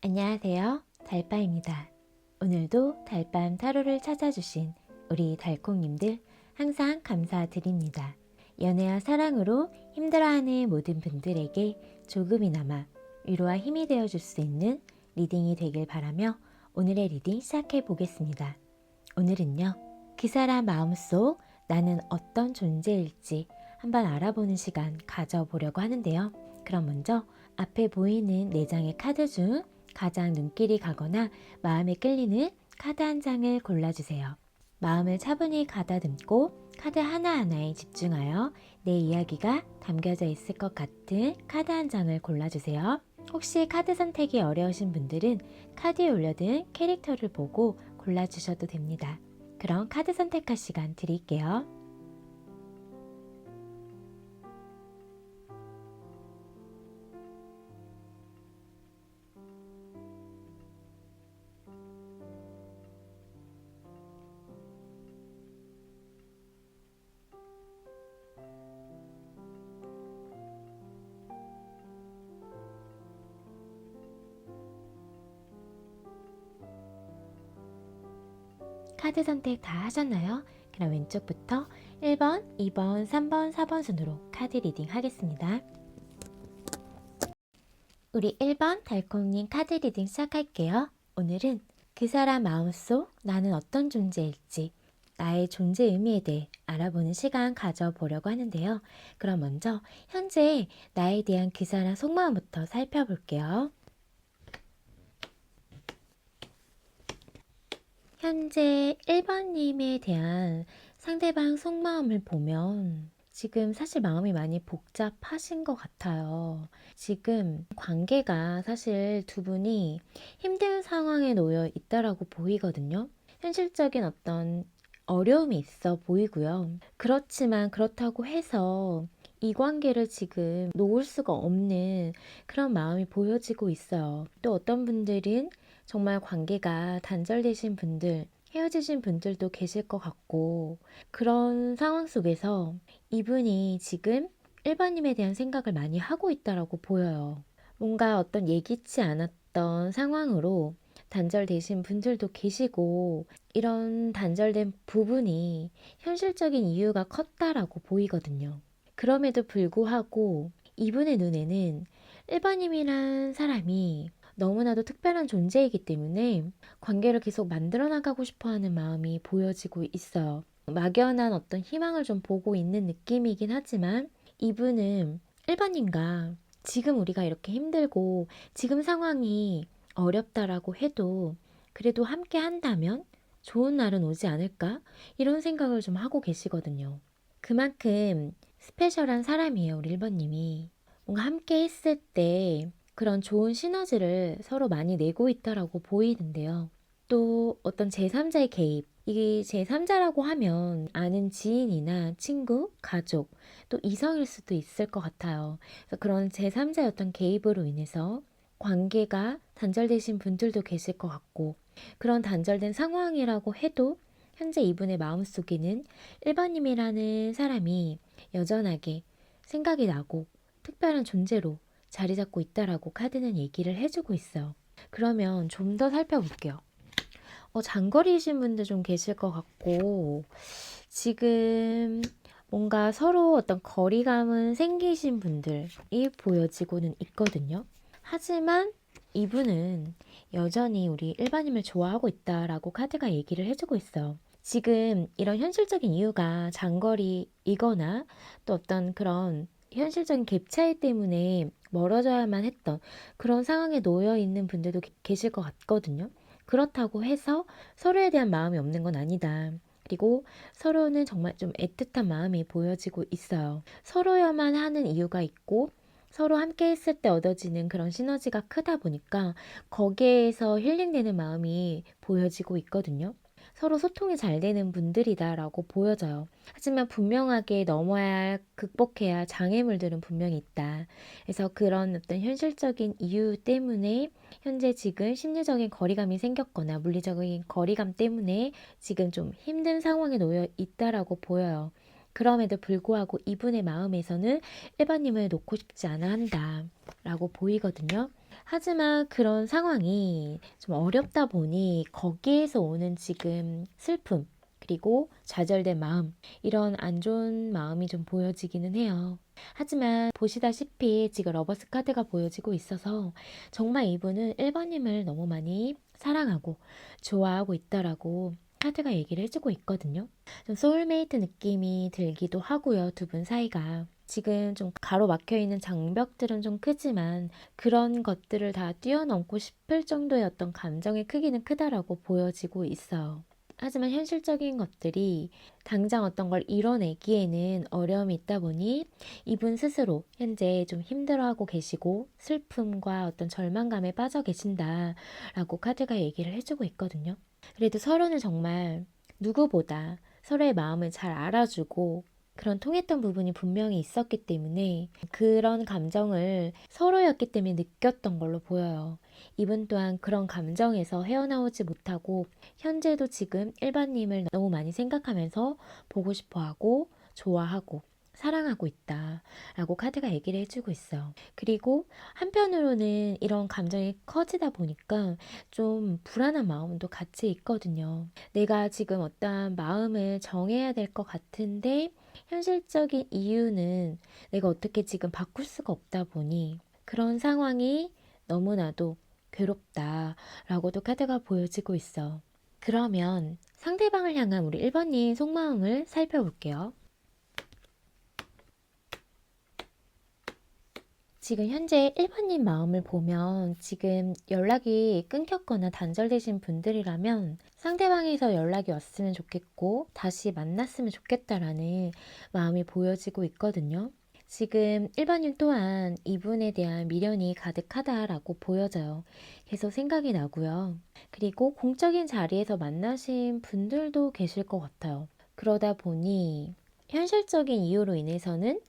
안녕하세요. 달빠입니다. 오늘도 달밤 타로를 찾아주신 우리 달콩님들 항상 감사드립니다. 연애와 사랑으로 힘들어하는 모든 분들에게 조금이나마 위로와 힘이 되어줄 수 있는 리딩이 되길 바라며 오늘의 리딩 시작해 보겠습니다. 오늘은요, 그 사람 마음속 나는 어떤 존재일지 한번 알아보는 시간 가져보려고 하는데요. 그럼 먼저 앞에 보이는 4장의 카드 중 가장 눈길이 가거나 마음에 끌리는 카드 한 장을 골라주세요. 마음을 차분히 가다듬고 카드 하나하나에 집중하여 내 이야기가 담겨져 있을 것 같은 카드 한 장을 골라주세요. 혹시 카드 선택이 어려우신 분들은 카드에 올려둔 캐릭터를 보고 골라주셔도 됩니다. 그럼 카드 선택할 시간 드릴게요. 카드 선택 다 하셨나요? 그럼 왼쪽부터 1번, 2번, 3번, 4번 순으로 카드 리딩 하겠습니다. 우리 1번 달콩님 카드 리딩 시작할게요. 오늘은 그 사람 마음속 나는 어떤 존재일지 나의 존재 의미에 대해 알아보는 시간 가져보려고 하는데요. 그럼 먼저 현재 나에 대한 그 사람 속마음부터 살펴볼게요. 현재 1번님에 대한 상대방 속마음을 보면 지금 사실 마음이 많이 복잡하신 것 같아요. 지금 관계가 사실 두 분이 힘든 상황에 놓여 있다라고 보이거든요. 현실적인 어떤 어려움이 있어 보이고요. 그렇지만 그렇다고 해서 이 관계를 지금 놓을 수가 없는 그런 마음이 보여지고 있어요. 또 어떤 분들은 정말 관계가 단절되신 분들, 헤어지신 분들도 계실 것 같고, 그런 상황 속에서 이분이 지금 1번님에 대한 생각을 많이 하고 있다라고 보여요. 뭔가 어떤 예기치 않았던 상황으로 단절되신 분들도 계시고, 이런 단절된 부분이 현실적인 이유가 컸다라고 보이거든요. 그럼에도 불구하고 이분의 눈에는 1번님이란 사람이 너무나도 특별한 존재이기 때문에 관계를 계속 만들어 나가고 싶어 하는 마음이 보여지고 있어요. 막연한 어떤 희망을 좀 보고 있는 느낌이긴 하지만 이분은 1번님과 지금 우리가 이렇게 힘들고 지금 상황이 어렵다라고 해도 그래도 함께 한다면 좋은 날은 오지 않을까? 이런 생각을 좀 하고 계시거든요. 그만큼 스페셜한 사람이에요, 우리 1번님이. 뭔가 함께 했을 때 그런 좋은 시너지를 서로 많이 내고 있다라고 보이는데요. 또 어떤 제3자의 개입, 이 제3자라고 하면 아는 지인이나 친구, 가족, 또 이성일 수도 있을 것 같아요. 그래서 그런 제3자의 어떤 개입으로 인해서 관계가 단절되신 분들도 계실 것 같고, 그런 단절된 상황이라고 해도 현재 이분의 마음속에는 1번님이라는 사람이 여전하게 생각이 나고 특별한 존재로 자리 잡고 있다라고 카드는 얘기를 해주고 있어요. 그러면 좀 더 살펴볼게요. 장거리이신 분들 좀 계실 것 같고 지금 뭔가 서로 어떤 거리감은 생기신 분들이 보여지고는 있거든요. 하지만 이분은 여전히 우리 일반인을 좋아하고 있다라고 카드가 얘기를 해주고 있어요. 지금 이런 현실적인 이유가 장거리이거나 또 어떤 그런 현실적인 갭 차이 때문에 멀어져야만 했던 그런 상황에 놓여 있는 분들도 계실 것 같거든요. 그렇다고 해서 서로에 대한 마음이 없는 건 아니다. 그리고 서로는 정말 좀 애틋한 마음이 보여지고 있어요. 서로여만 하는 이유가 있고 서로 함께 했을 때 얻어지는 그런 시너지가 크다 보니까 거기에서 힐링되는 마음이 보여지고 있거든요. 서로 소통이 잘 되는 분들이다라고 보여져요. 하지만 분명하게 넘어야 할, 극복해야 할 장애물들은 분명히 있다. 그래서 그런 어떤 현실적인 이유 때문에 현재 지금 심리적인 거리감이 생겼거나 물리적인 거리감 때문에 지금 좀 힘든 상황에 놓여 있다라고 보여요. 그럼에도 불구하고 이분의 마음에서는 1번님을 놓고 싶지 않아 한다 라고 보이거든요. 하지만 그런 상황이 좀 어렵다 보니 거기에서 오는 지금 슬픔, 그리고 좌절된 마음, 이런 안 좋은 마음이 좀 보여지기는 해요. 하지만 보시다시피 지금 러버스 카드가 보여지고 있어서 정말 이분은 1번님을 너무 많이 사랑하고 좋아하고 있다라고 카드가 얘기를 해주고 있거든요. 좀 소울메이트 느낌이 들기도 하고요. 두 분 사이가. 지금 좀 가로막혀 있는 장벽들은 좀 크지만 그런 것들을 다 뛰어넘고 싶을 정도의 어떤 감정의 크기는 크다라고 보여지고 있어요. 하지만 현실적인 것들이 당장 어떤 걸 이뤄내기에는 어려움이 있다 보니 이분 스스로 현재 좀 힘들어하고 계시고 슬픔과 어떤 절망감에 빠져 계신다라고 카드가 얘기를 해주고 있거든요. 그래도 서로는 정말 누구보다 서로의 마음을 잘 알아주고 그런 통했던 부분이 분명히 있었기 때문에 그런 감정을 서로였기 때문에 느꼈던 걸로 보여요. 이분 또한 그런 감정에서 헤어나오지 못하고 현재도 지금 일반님을 너무 많이 생각하면서 보고 싶어하고 좋아하고 사랑하고 있다 라고 카드가 얘기를 해주고 있어요. 그리고 한편으로는 이런 감정이 커지다 보니까 좀 불안한 마음도 같이 있거든요. 내가 지금 어떠한 마음을 정해야 될 것 같은데 현실적인 이유는 내가 어떻게 지금 바꿀 수가 없다 보니 그런 상황이 너무나도 괴롭다라고도 카드가 보여지고 있어. 그러면 상대방을 향한 우리 1번님 속마음을 살펴볼게요. 지금 현재 1번님 마음을 보면 지금 연락이 끊겼거나 단절되신 분들이라면 상대방에서 연락이 왔으면 좋겠고 다시 만났으면 좋겠다라는 마음이 보여지고 있거든요. 지금 1번님 또한 이분에 대한 미련이 가득하다라고 보여져요. 계속 생각이 나고요. 그리고 공적인 자리에서 만나신 분들도 계실 것 같아요. 그러다 보니 현실적인 이유로 인해서는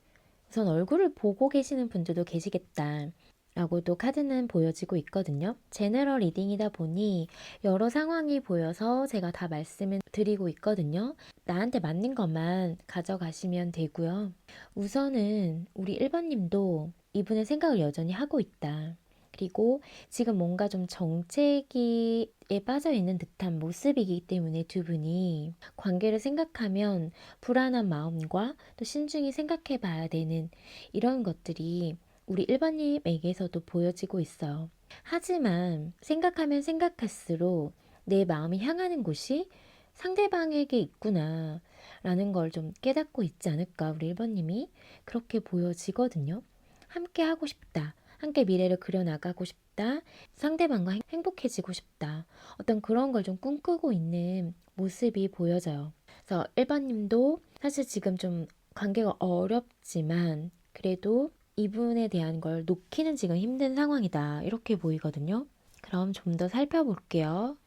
우선 얼굴을 보고 계시는 분들도 계시겠다 라고도 카드는 보여지고 있거든요. 제너럴 리딩이다 보니 여러 상황이 보여서 제가 다 말씀을 드리고 있거든요. 나한테 맞는 것만 가져가시면 되고요. 우선은 우리 1번님도 이분의 생각을 여전히 하고 있다. 그리고 지금 뭔가 좀 정체기에 빠져 있는 듯한 모습이기 때문에 두 분이 관계를 생각하면 불안한 마음과 또 신중히 생각해 봐야 되는 이런 것들이 우리 일반님에게서도 보여지고 있어요. 하지만 생각하면 생각할수록 내 마음이 향하는 곳이 상대방에게 있구나 라는 걸 좀 깨닫고 있지 않을까 우리 1번님이 그렇게 보여지거든요. 함께 하고 싶다. 함께 미래를 그려나가고 싶다. 상대방과 행복해지고 싶다. 어떤 그런 걸 좀 꿈꾸고 있는 모습이 보여져요. 그래서 1번님도 사실 지금 좀 관계가 어렵지만 그래도 이분에 대한 걸 놓기는 지금 힘든 상황이다. 이렇게 보이거든요. 그럼 좀 더 살펴볼게요.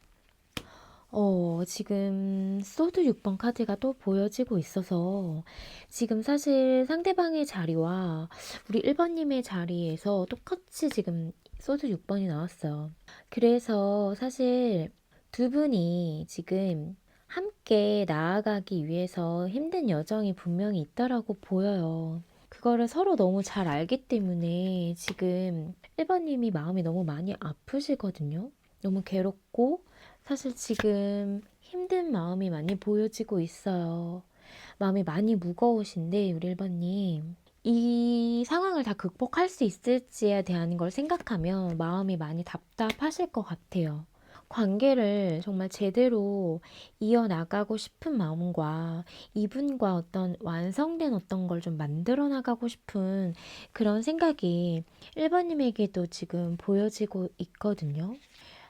지금 소드 6번 카드가 또 보여지고 있어서 지금 사실 상대방의 자리와 우리 1번님의 자리에서 똑같이 지금 소드 6번이 나왔어요. 그래서 사실 두 분이 지금 함께 나아가기 위해서 힘든 여정이 분명히 있다라고 보여요. 그거를 서로 너무 잘 알기 때문에 지금 1번님이 마음이 너무 많이 아프시거든요. 너무 괴롭고 사실 지금 힘든 마음이 많이 보여지고 있어요. 마음이 많이 무거우신데 우리 1번님 이 상황을 다 극복할 수 있을지에 대한 걸 생각하면 마음이 많이 답답하실 것 같아요. 관계를 정말 제대로 이어나가고 싶은 마음과 이분과 어떤 완성된 어떤 걸 좀 만들어 나가고 싶은 그런 생각이 1번님에게도 지금 보여지고 있거든요.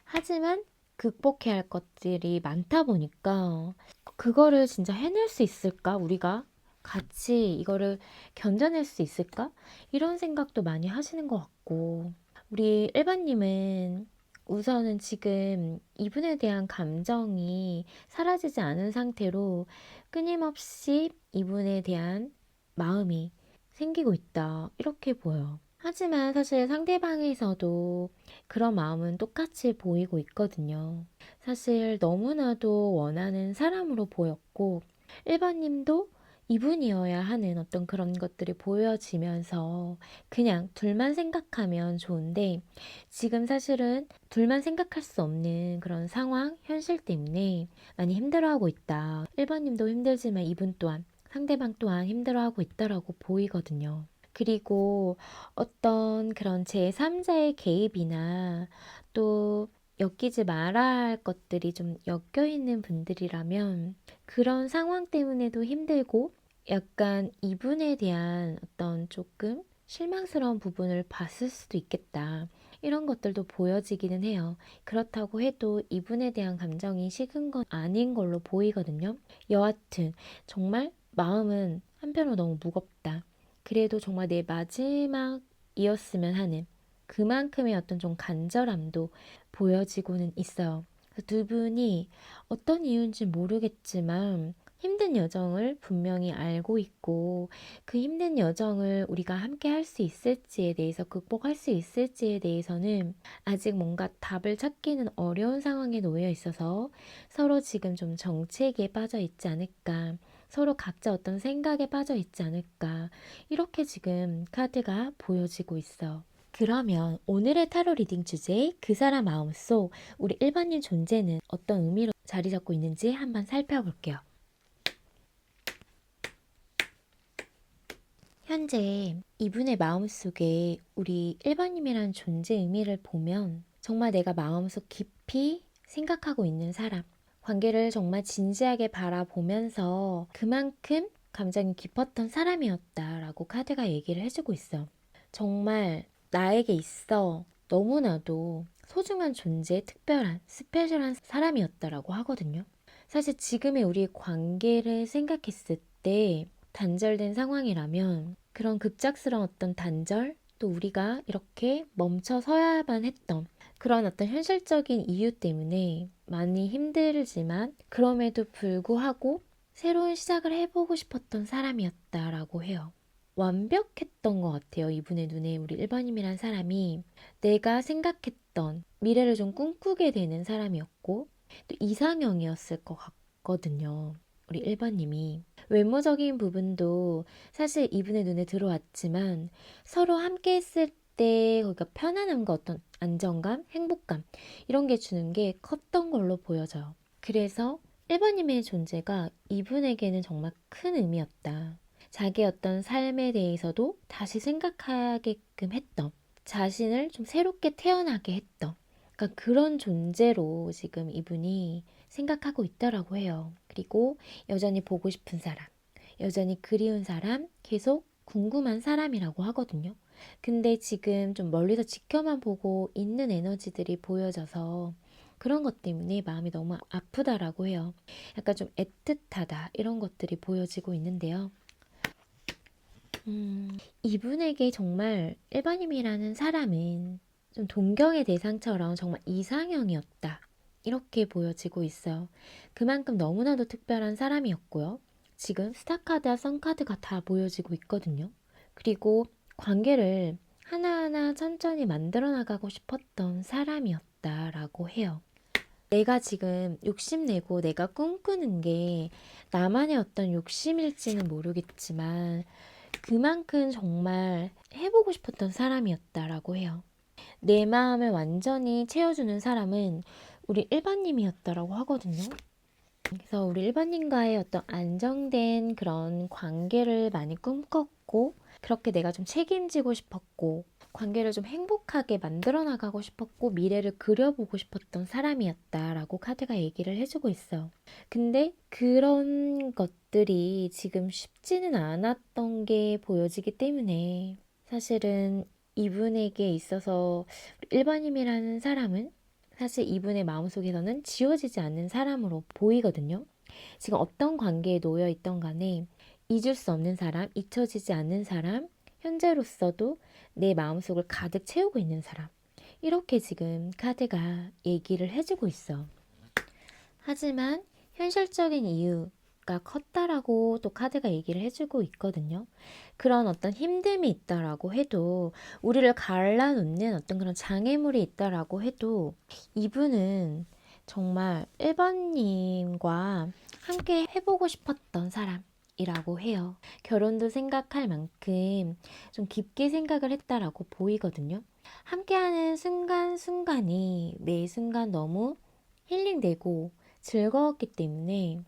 하지만 극복해야 할 것들이 많다 보니까 그거를 진짜 해낼 수 있을까? 우리가 같이 이거를 견뎌낼 수 있을까? 이런 생각도 많이 하시는 것 같고 우리 일반님은 우선은 지금 이분에 대한 감정이 사라지지 않은 상태로 끊임없이 이분에 대한 마음이 생기고 있다. 이렇게 보여. 하지만 사실 상대방에서도 그런 마음은 똑같이 보이고 있거든요. 사실 너무나도 원하는 사람으로 보였고, 1번님도 이분이어야 하는 어떤 그런 것들이 보여지면서 그냥 둘만 생각하면 좋은데 지금 사실은 둘만 생각할 수 없는 그런 상황, 현실 때문에 많이 힘들어하고 있다. 1번님도 힘들지만 이분 또한 상대방 또한 힘들어하고 있다라고 보이거든요. 그리고 어떤 그런 제3자의 개입이나 또 엮이지 말아야 할 것들이 좀 엮여 있는 분들이라면 그런 상황 때문에도 힘들고 약간 이분에 대한 어떤 조금 실망스러운 부분을 봤을 수도 있겠다. 이런 것들도 보여지기는 해요. 그렇다고 해도 이분에 대한 감정이 식은 건 아닌 걸로 보이거든요. 여하튼 정말 마음은 한편으로 너무 무겁다. 그래도 정말 내 마지막이었으면 하는 그만큼의 어떤 좀 간절함도 보여지고는 있어요. 두 분이 어떤 이유인지 모르겠지만 힘든 여정을 분명히 알고 있고 그 힘든 여정을 우리가 함께 할 수 있을지에 대해서 극복할 수 있을지에 대해서는 아직 뭔가 답을 찾기는 어려운 상황에 놓여 있어서 서로 지금 좀 정체기에 빠져 있지 않을까, 서로 각자 어떤 생각에 빠져 있지 않을까, 이렇게 지금 카드가 보여지고 있어. 그러면 오늘의 타로 리딩 주제 그 사람 마음속 우리 일반인 존재는 어떤 의미로 자리 잡고 있는지 한번 살펴볼게요. 현재 이분의 마음속에 우리 일반인이라는 존재 의미를 보면 정말 내가 마음속 깊이 생각하고 있는 사람, 관계를 정말 진지하게 바라보면서 그만큼 감정이 깊었던 사람이었다라고 카드가 얘기를 해주고 있어. 정말 나에게 있어 너무나도 소중한 존재, 특별한, 스페셜한 사람이었다라고 하거든요. 사실 지금의 우리 관계를 생각했을 때 단절된 상황이라면 그런 급작스러운 어떤 단절, 또 우리가 이렇게 멈춰 서야만 했던 그런 어떤 현실적인 이유 때문에 많이 힘들지만 그럼에도 불구하고 새로운 시작을 해보고 싶었던 사람이었다라고 해요. 완벽했던 것 같아요. 이분의 눈에 우리 일반인이란 사람이 내가 생각했던 미래를 좀 꿈꾸게 되는 사람이었고 또 이상형이었을 것 같거든요. 우리 일반님이 외모적인 부분도 사실 이분의 눈에 들어왔지만 서로 함께 했을 때 거기가 편안함과 어떤 안정감, 행복감 이런 게 주는 게 컸던 걸로 보여져요. 그래서 일반님의 존재가 이분에게는 정말 큰 의미였다. 자기의 어떤 삶에 대해서도 다시 생각하게끔 했던, 자신을 좀 새롭게 태어나게 했던, 그러니까 그런 존재로 지금 이분이 생각하고 있다라고 해요. 그리고 여전히 보고 싶은 사람, 여전히 그리운 사람, 계속 궁금한 사람이라고 하거든요. 근데 지금 좀 멀리서 지켜만 보고 있는 에너지들이 보여져서 그런 것 때문에 마음이 너무 아프다라고 해요. 약간 좀 애틋하다 이런 것들이 보여지고 있는데요. 이분에게 정말 일반인이라는 사람은 좀 동경의 대상처럼 정말 이상형이었다. 이렇게 보여지고 있어요. 그만큼 너무나도 특별한 사람이었고요. 지금 스타카드와 선카드가 다 보여지고 있거든요. 그리고 관계를 하나하나 천천히 만들어 나가고 싶었던 사람이었다라고 해요. 내가 지금 욕심내고 내가 꿈꾸는 게 나만의 어떤 욕심일지는 모르겠지만 그만큼 정말 해보고 싶었던 사람이었다라고 해요. 내 마음을 완전히 채워주는 사람은 우리 일반님이었다라고 하거든요. 그래서 우리 일반님과의 어떤 안정된 그런 관계를 많이 꿈꿨고 그렇게 내가 좀 책임지고 싶었고 관계를 좀 행복하게 만들어 나가고 싶었고 미래를 그려보고 싶었던 사람이었다라고 카드가 얘기를 해주고 있어요. 근데 그런 것들이 지금 쉽지는 않았던 게 보여지기 때문에 사실은 이분에게 있어서 일반인이라는 사람은 사실 이분의 마음속에서는 지워지지 않는 사람으로 보이거든요. 지금 어떤 관계에 놓여 있던 간에 잊을 수 없는 사람, 잊혀지지 않는 사람, 현재로서도 내 마음속을 가득 채우고 있는 사람. 이렇게 지금 카드가 얘기를 해주고 있어. 하지만 현실적인 이유가 컸다라고 또 카드가 얘기를 해주고 있거든요. 그런 어떤 힘듦이 있다라고 해도 우리를 갈라놓는 어떤 그런 장애물이 있다라고 해도 이분은 정말 1번님과 함께 해보고 싶었던 사람, 모습이라고 해요. 결혼도 생각할 만큼 좀 깊게 생각을 했다라고 보이거든요. 함께하는 순간순간이 매 순간 너무 힐링되고 즐거웠기 때문에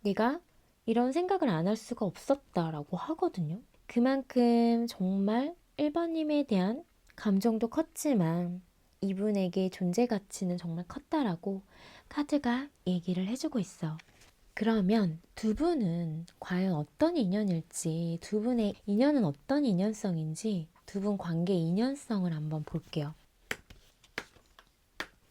내가 이런 생각을 안 할 수가 없었다라고 하거든요. 그만큼 정말 1번님에 대한 감정도 컸지만 이분에게 존재 가치는 정말 컸다라고 카드가 얘기를 해주고 있어. 그러면 두 분은 과연 어떤 인연일지, 두 분의 인연은 어떤 인연성인지 두 분 관계 인연성을 한번 볼게요.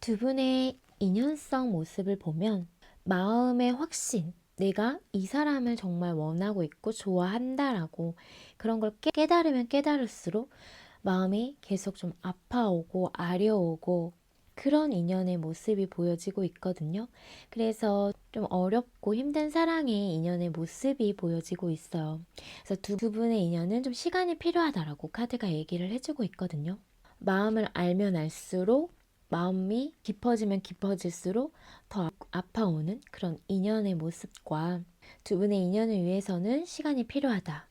두 분의 인연성 모습을 보면 마음의 확신, 내가 이 사람을 정말 원하고 있고 좋아한다라고 그런 걸 깨달으면 깨달을수록 마음이 계속 좀 아파오고 아려오고 그런 인연의 모습이 보여지고 있거든요. 그래서 좀 어렵고 힘든 사랑의 인연의 모습이 보여지고 있어요. 그래서 두 분의 인연은 좀 시간이 필요하다라고 카드가 얘기를 해주고 있거든요. 마음을 알면 알수록 마음이 깊어지면 깊어질수록 더 아파오는 그런 인연의 모습과 두 분의 인연을 위해서는 시간이 필요하다.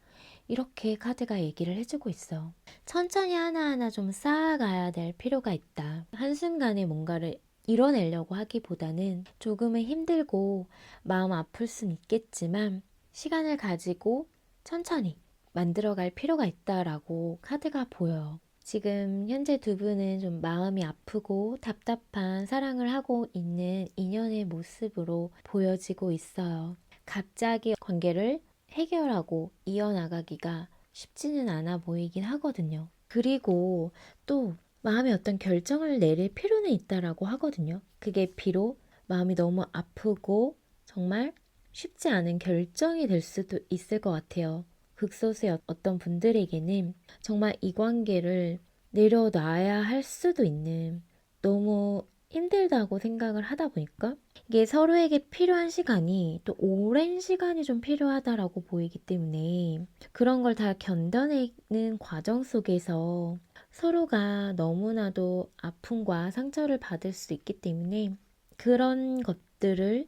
이렇게 카드가 얘기를 해주고 있어. 천천히 하나하나 좀 쌓아가야 될 필요가 있다. 한순간에 뭔가를 이뤄내려고 하기보다는 조금은 힘들고 마음 아플 순 있겠지만 시간을 가지고 천천히 만들어갈 필요가 있다라고 카드가 보여요. 지금 현재 두 분은 좀 마음이 아프고 답답한 사랑을 하고 있는 인연의 모습으로 보여지고 있어요. 갑자기 관계를 해결하고 이어나가기가 쉽지는 않아 보이긴 하거든요. 그리고 또 마음의 어떤 결정을 내릴 필요는 있다라고 하거든요. 그게 비록 마음이 너무 아프고 정말 쉽지 않은 결정이 될 수도 있을 것 같아요. 극소수의 어떤 분들에게는 정말 이 관계를 내려놔야 할 수도 있는 너무 힘들다고 생각을 하다 보니까 이게 서로에게 필요한 시간이 또 오랜 시간이 좀 필요하다라고 보이기 때문에 그런 걸 다 견뎌내는 과정 속에서 서로가 너무나도 아픔과 상처를 받을 수 있기 때문에 그런 것들을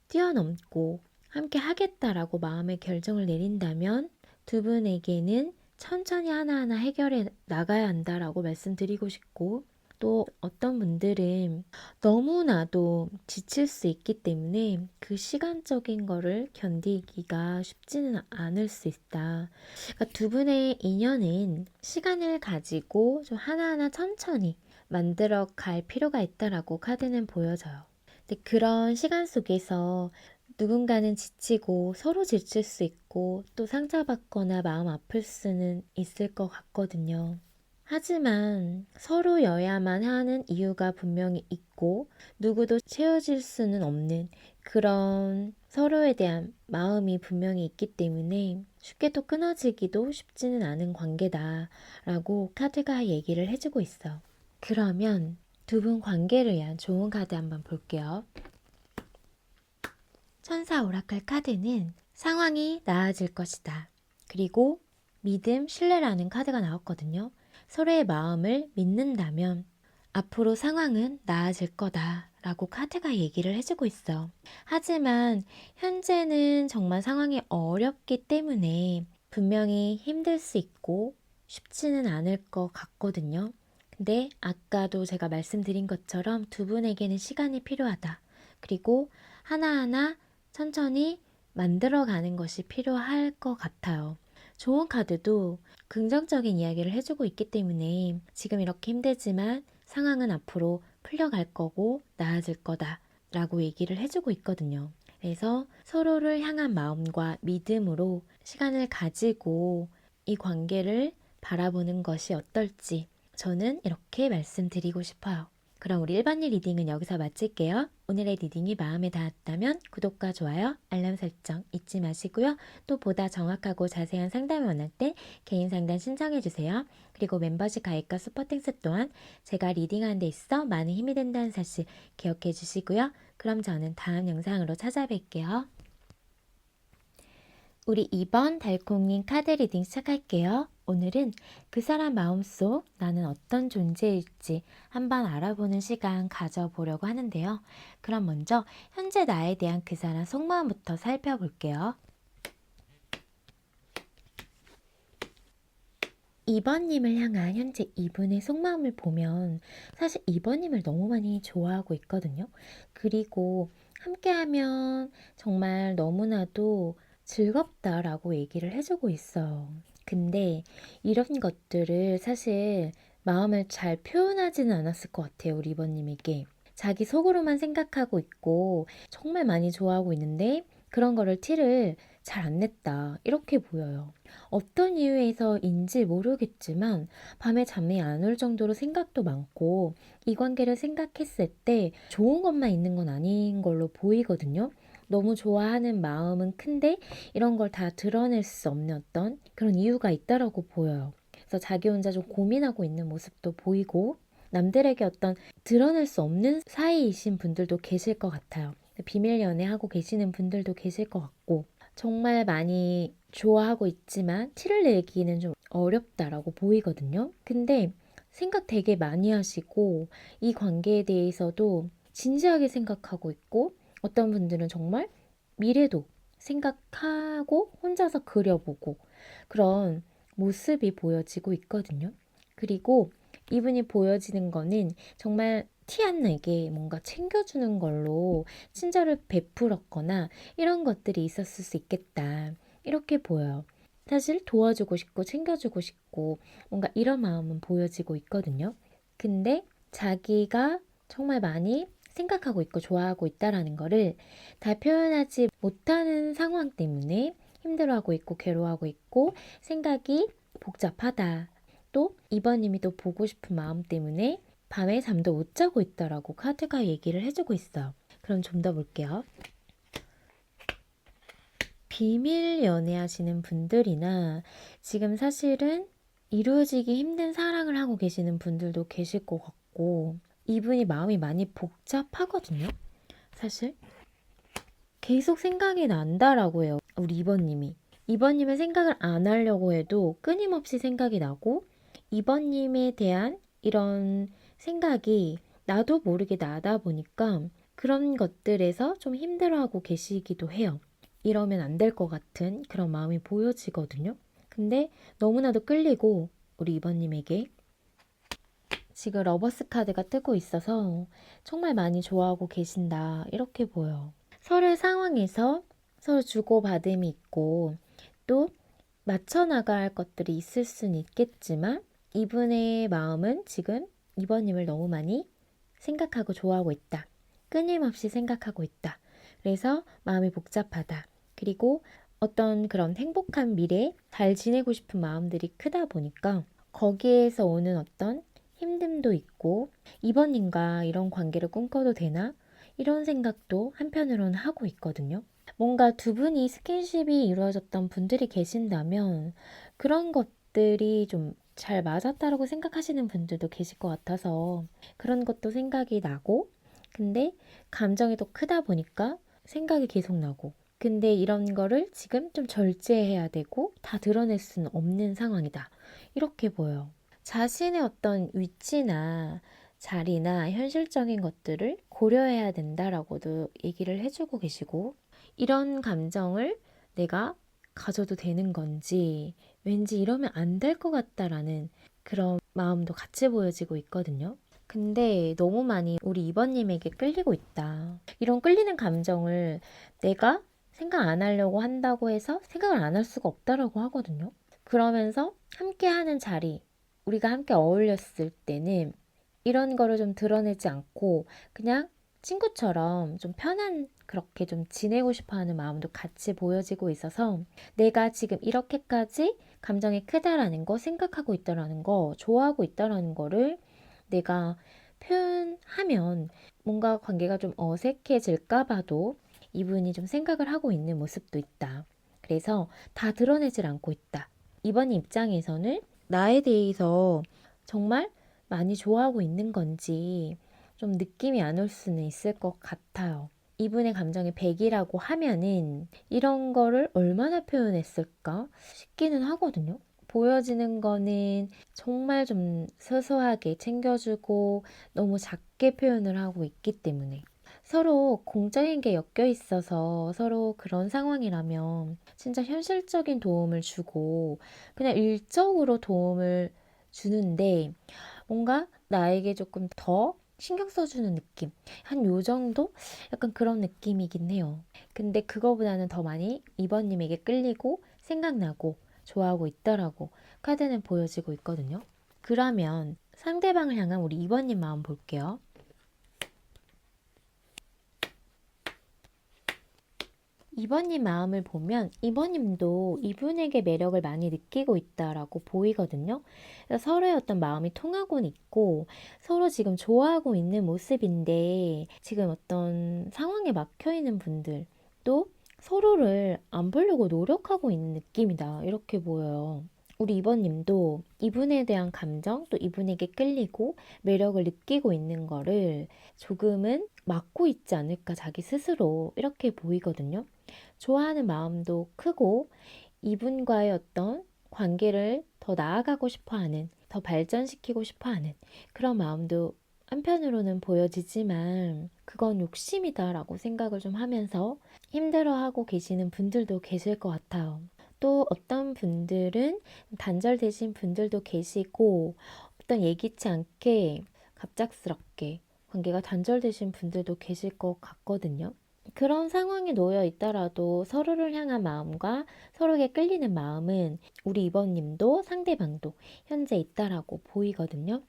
뛰어넘고 함께 하겠다라고 마음의 결정을 내린다면 두 분에게는 천천히 하나하나 해결해 나가야 한다라고 말씀드리고 싶고 또 어떤 분들은 너무나도 지칠 수 있기 때문에 그 시간적인 거를 견디기가 쉽지는 않을 수 있다. 그러니까 두 분의 인연은 시간을 가지고 좀 하나하나 천천히 만들어 갈 필요가 있다라고 카드는 보여져요. 근데 그런 시간 속에서 누군가는 지치고 서로 지칠 수 있고 또 상처받거나 마음 아플 수는 있을 것 같거든요. 하지만 서로여야만 하는 이유가 분명히 있고 누구도 채워질 수는 없는 그런 서로에 대한 마음이 분명히 있기 때문에 쉽게 또 끊어지기도 쉽지는 않은 관계다라고 카드가 얘기를 해주고 있어. 그러면 두 분 관계를 위한 좋은 카드 한번 볼게요. 천사 오라클 카드는 상황이 나아질 것이다. 그리고 믿음, 신뢰라는 카드가 나왔거든요. 서로의 마음을 믿는다면 앞으로 상황은 나아질 거다 라고 카드가 얘기를 해주고 있어. 하지만 현재는 정말 상황이 어렵기 때문에 분명히 힘들 수 있고 쉽지는 않을 것 같거든요. 근데 아까도 제가 말씀드린 것처럼 두 분에게는 시간이 필요하다. 그리고 하나하나 천천히 만들어가는 것이 필요할 것 같아요. 좋은 카드도 긍정적인 이야기를 해주고 있기 때문에 지금 이렇게 힘들지만 상황은 앞으로 풀려갈 거고 나아질 거다 라고 얘기를 해주고 있거든요. 그래서 서로를 향한 마음과 믿음으로 시간을 가지고 이 관계를 바라보는 것이 어떨지 저는 이렇게 말씀드리고 싶어요. 그럼 우리 일반일 리딩은 여기서 마칠게요. 오늘의 리딩이 마음에 닿았다면 구독과 좋아요, 알람 설정 잊지 마시고요. 또 보다 정확하고 자세한 상담을 원할 때 개인 상담 신청해주세요. 그리고 멤버십 가입과 슈퍼땡스 또한 제가 리딩하는 데 있어 많은 힘이 된다는 사실 기억해 주시고요. 그럼 저는 다음 영상으로 찾아뵐게요. 우리 2번 달콩님 카드 리딩 시작할게요. 오늘은 그 사람 마음속 나는 어떤 존재일지 한번 알아보는 시간 가져보려고 하는데요. 그럼 먼저 현재 나에 대한 그 사람 속마음부터 살펴볼게요. 2번님을 향한 현재 이분의 속마음을 보면 사실 2번님을 너무 많이 좋아하고 있거든요. 그리고 함께하면 정말 너무나도 즐겁다라고 얘기를 해주고 있어요. 근데 이런 것들을 사실 마음을 잘 표현하지는 않았을 것 같아요, 우리 2번님에게. 자기 속으로만 생각하고 있고 정말 많이 좋아하고 있는데 그런 거를 티를 잘 안 냈다. 이렇게 보여요. 어떤 이유에서인지 모르겠지만 밤에 잠이 안 올 정도로 생각도 많고 이 관계를 생각했을 때 좋은 것만 있는 건 아닌 걸로 보이거든요. 너무 좋아하는 마음은 큰데 이런 걸 다 드러낼 수 없는 어떤 그런 이유가 있다라고 보여요. 그래서 자기 혼자 좀 고민하고 있는 모습도 보이고 남들에게 어떤 드러낼 수 없는 사이이신 분들도 계실 것 같아요. 비밀 연애하고 계시는 분들도 계실 것 같고 정말 많이 좋아하고 있지만 티를 내기는 좀 어렵다라고 보이거든요. 근데 생각 되게 많이 하시고 이 관계에 대해서도 진지하게 생각하고 있고 어떤 분들은 정말 미래도 생각하고 혼자서 그려보고 그런 모습이 보여지고 있거든요. 그리고 이분이 보여지는 거는 정말 티 안 나게 뭔가 챙겨주는 걸로 친절을 베풀었거나 이런 것들이 있었을 수 있겠다. 이렇게 보여요. 사실 도와주고 싶고 챙겨주고 싶고 뭔가 이런 마음은 보여지고 있거든요. 근데 자기가 정말 많이 생각하고 있고 좋아하고 있다라는 거를 다 표현하지 못하는 상황 때문에 힘들어하고 있고 괴로워하고 있고 생각이 복잡하다. 또 2번님이 또 보고 싶은 마음 때문에 밤에 잠도 못 자고 있다라고 카드가 얘기를 해주고 있어요. 그럼 좀 더 볼게요. 비밀 연애하시는 분들이나 지금 사실은 이루어지기 힘든 사랑을 하고 계시는 분들도 계실 것 같고 이분이 마음이 많이 복잡하거든요. 사실 계속 생각이 난다라고 해요. 우리 2번님이. 2번님은 생각을 안 하려고 해도 끊임없이 생각이 나고 2번님에 대한 이런 생각이 나도 모르게 나다 보니까 그런 것들에서 좀 힘들어하고 계시기도 해요. 이러면 안 될 것 같은 그런 마음이 보여지거든요. 근데 너무나도 끌리고 우리 2번님에게 지금 러버스 카드가 뜨고 있어서 정말 많이 좋아하고 계신다 이렇게 보여요. 서로의 상황에서 서로 주고받음이 있고 또 맞춰 나갈 것들이 있을 수는 있겠지만 이분의 마음은 지금 2번님을 너무 많이 생각하고 좋아하고 있다. 끊임없이 생각하고 있다. 그래서 마음이 복잡하다. 그리고 어떤 그런 행복한 미래, 잘 지내고 싶은 마음들이 크다 보니까 거기에서 오는 어떤 힘듦도 있고 2번님과 이런 관계를 꿈꿔도 되나? 이런 생각도 한편으로는 하고 있거든요. 뭔가 두 분이 스킨십이 이루어졌던 분들이 계신다면 그런 것들이 좀 잘 맞았다라고 생각하시는 분들도 계실 것 같아서 그런 것도 생각이 나고 근데 감정이 또 크다 보니까 생각이 계속 나고 근데 이런 거를 지금 좀 절제해야 되고 다 드러낼 수는 없는 상황이다. 이렇게 보여요. 자신의 어떤 위치나 자리나 현실적인 것들을 고려해야 된다라고도 얘기를 해주고 계시고 이런 감정을 내가 가져도 되는 건지 왠지 이러면 안 될 것 같다라는 그런 마음도 같이 보여지고 있거든요. 근데 너무 많이 우리 2번님에게 끌리고 있다. 이런 끌리는 감정을 내가 생각 안 하려고 한다고 해서 생각을 안 할 수가 없다라고 하거든요. 그러면서 함께 하는 자리, 우리가 함께 어울렸을 때는 이런 거를 좀 드러내지 않고 그냥 친구처럼 좀 편한 그렇게 좀 지내고 싶어 하는 마음도 같이 보여지고 있어서 내가 지금 이렇게까지 감정이 크다라는 거, 생각하고 있다라는 거, 좋아하고 있다라는 거를 내가 표현하면 뭔가 관계가 좀 어색해질까 봐도 이분이 좀 생각을 하고 있는 모습도 있다. 그래서 다 드러내질 않고 있다. 이번 입장에서는 나에 대해서 정말 많이 좋아하고 있는 건지 좀 느낌이 안 올 수는 있을 것 같아요. 이분의 감정이 100이라고 하면은 이런 거를 얼마나 표현했을까 싶기는 하거든요. 보여지는 거는 정말 좀 소소하게 챙겨주고 너무 작게 표현을 하고 있기 때문에 서로 공적인 게 엮여 있어서 서로 그런 상황이라면 진짜 현실적인 도움을 주고 그냥 일적으로 도움을 주는데 뭔가 나에게 조금 더 신경 써주는 느낌. 한 요 정도? 약간 그런 느낌이긴 해요. 근데 그거보다는 더 많이 이번님에게 끌리고 생각나고 좋아하고 있더라고. 카드는 보여지고 있거든요. 그러면 상대방을 향한 우리 이번님 마음 볼게요. 이번님 마음을 보면 이번님도 이분에게 매력을 많이 느끼고 있다라고 보이거든요. 그래서 서로의 어떤 마음이 통하고는 있고 서로 지금 좋아하고 있는 모습인데 지금 어떤 상황에 막혀 있는 분들도 서로를 안 보려고 노력하고 있는 느낌이다. 이렇게 보여요. 우리 이번님도 이분에 대한 감정 또 이분에게 끌리고 매력을 느끼고 있는 거를 조금은 막고 있지 않을까 자기 스스로 이렇게 보이거든요. 좋아하는 마음도 크고 이분과의 어떤 관계를 더 나아가고 싶어 하는, 더 발전시키고 싶어 하는 그런 마음도 한편으로는 보여지지만 그건 욕심이다라고 생각을 좀 하면서 힘들어하고 계시는 분들도 계실 것 같아요. 또 어떤 분들은 단절되신 분들도 계시고 어떤 예기치 않게 갑작스럽게 관계가 단절되신 분들도 계실 것 같거든요. 그런 상황에 놓여 있더라도 서로를 향한 마음과 서로에게 끌리는 마음은 우리 이번님도 상대방도 현재 있다라고 보이거든요.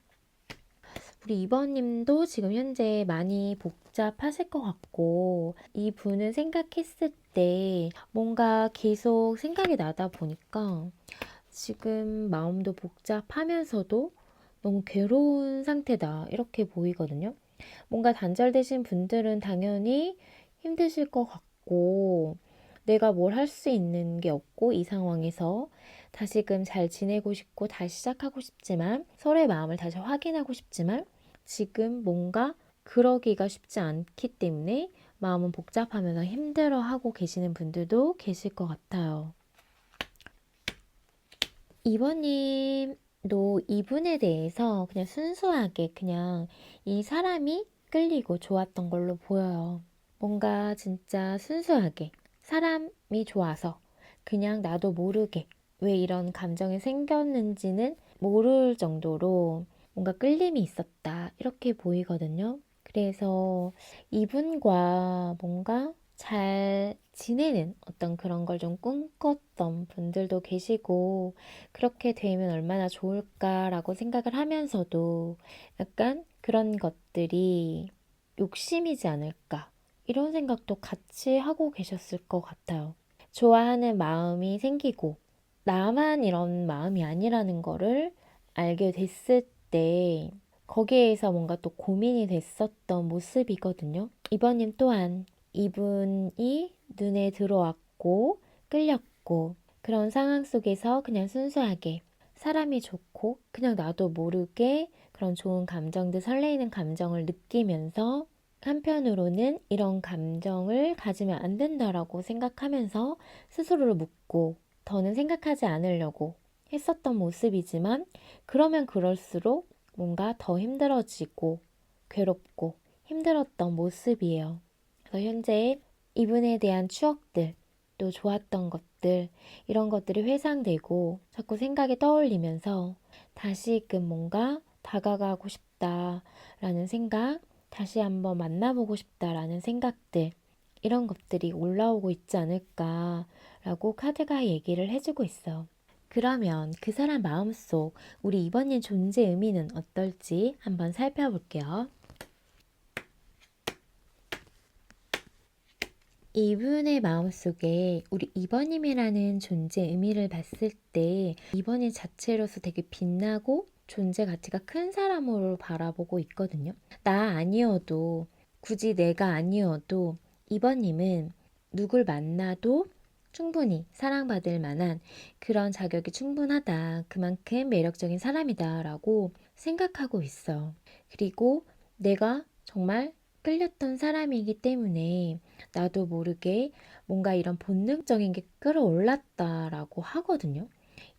우리 이번님도 지금 현재 많이 복잡하실 것 같고 이분을 생각했을 때 뭔가 계속 생각이 나다 보니까 지금 마음도 복잡하면서도 너무 괴로운 상태다 이렇게 보이거든요. 뭔가 단절되신 분들은 당연히 힘드실 것 같고 내가 뭘 할 수 있는 게 없고 이 상황에서 다시금 잘 지내고 싶고 다시 시작하고 싶지만 서로의 마음을 다시 확인하고 싶지만 지금 뭔가 그러기가 쉽지 않기 때문에 마음은 복잡하면서 힘들어하고 계시는 분들도 계실 것 같아요. 이번님도 이분에 대해서 그냥 순수하게 그냥 이 사람이 끌리고 좋았던 걸로 보여요. 뭔가 진짜 순수하게 사람이 좋아서 그냥 나도 모르게 왜 이런 감정이 생겼는지는 모를 정도로 뭔가 끌림이 있었다 이렇게 보이거든요. 그래서 이분과 뭔가 잘 지내는 어떤 그런 걸 좀 꿈꿨던 분들도 계시고 그렇게 되면 얼마나 좋을까라고 생각을 하면서도 약간 그런 것들이 욕심이지 않을까 이런 생각도 같이 하고 계셨을 것 같아요. 좋아하는 마음이 생기고 나만 이런 마음이 아니라는 거를 알게 됐을 때 거기에서 뭔가 또 고민이 됐었던 모습이거든요. 이번님 또한 이분이 눈에 들어왔고 끌렸고 그런 상황 속에서 그냥 순수하게 사람이 좋고 그냥 나도 모르게 그런 좋은 감정들 설레이는 감정을 느끼면서 한편으로는 이런 감정을 가지면 안 된다라고 생각하면서 스스로를 묻고 더는 생각하지 않으려고 했었던 모습이지만 그러면 그럴수록 뭔가 더 힘들어지고 괴롭고 힘들었던 모습이에요. 그래서 현재 이분에 대한 추억들, 또 좋았던 것들, 이런 것들이 회상되고 자꾸 생각이 떠올리면서 다시금 뭔가 다가가고 싶다라는 생각, 다시 한번 만나보고 싶다라는 생각들, 이런 것들이 올라오고 있지 않을까라고 카드가 얘기를 해주고 있어. 그러면 그 사람 마음속 우리 이번님 존재 의미는 어떨지 한번 살펴볼게요. 이분의 마음속에 우리 이번님이라는 존재 의미를 봤을 때 이번님 자체로서 되게 빛나고 존재 가치가 큰 사람으로 바라보고 있거든요. 나 아니어도 굳이 내가 아니어도 이번님은 누굴 만나도 충분히 사랑받을 만한 그런 자격이 충분하다. 그만큼 매력적인 사람이다 라고 생각하고 있어. 그리고 내가 정말 끌렸던 사람이기 때문에 나도 모르게 뭔가 이런 본능적인 게 끌어올랐다라고 하거든요.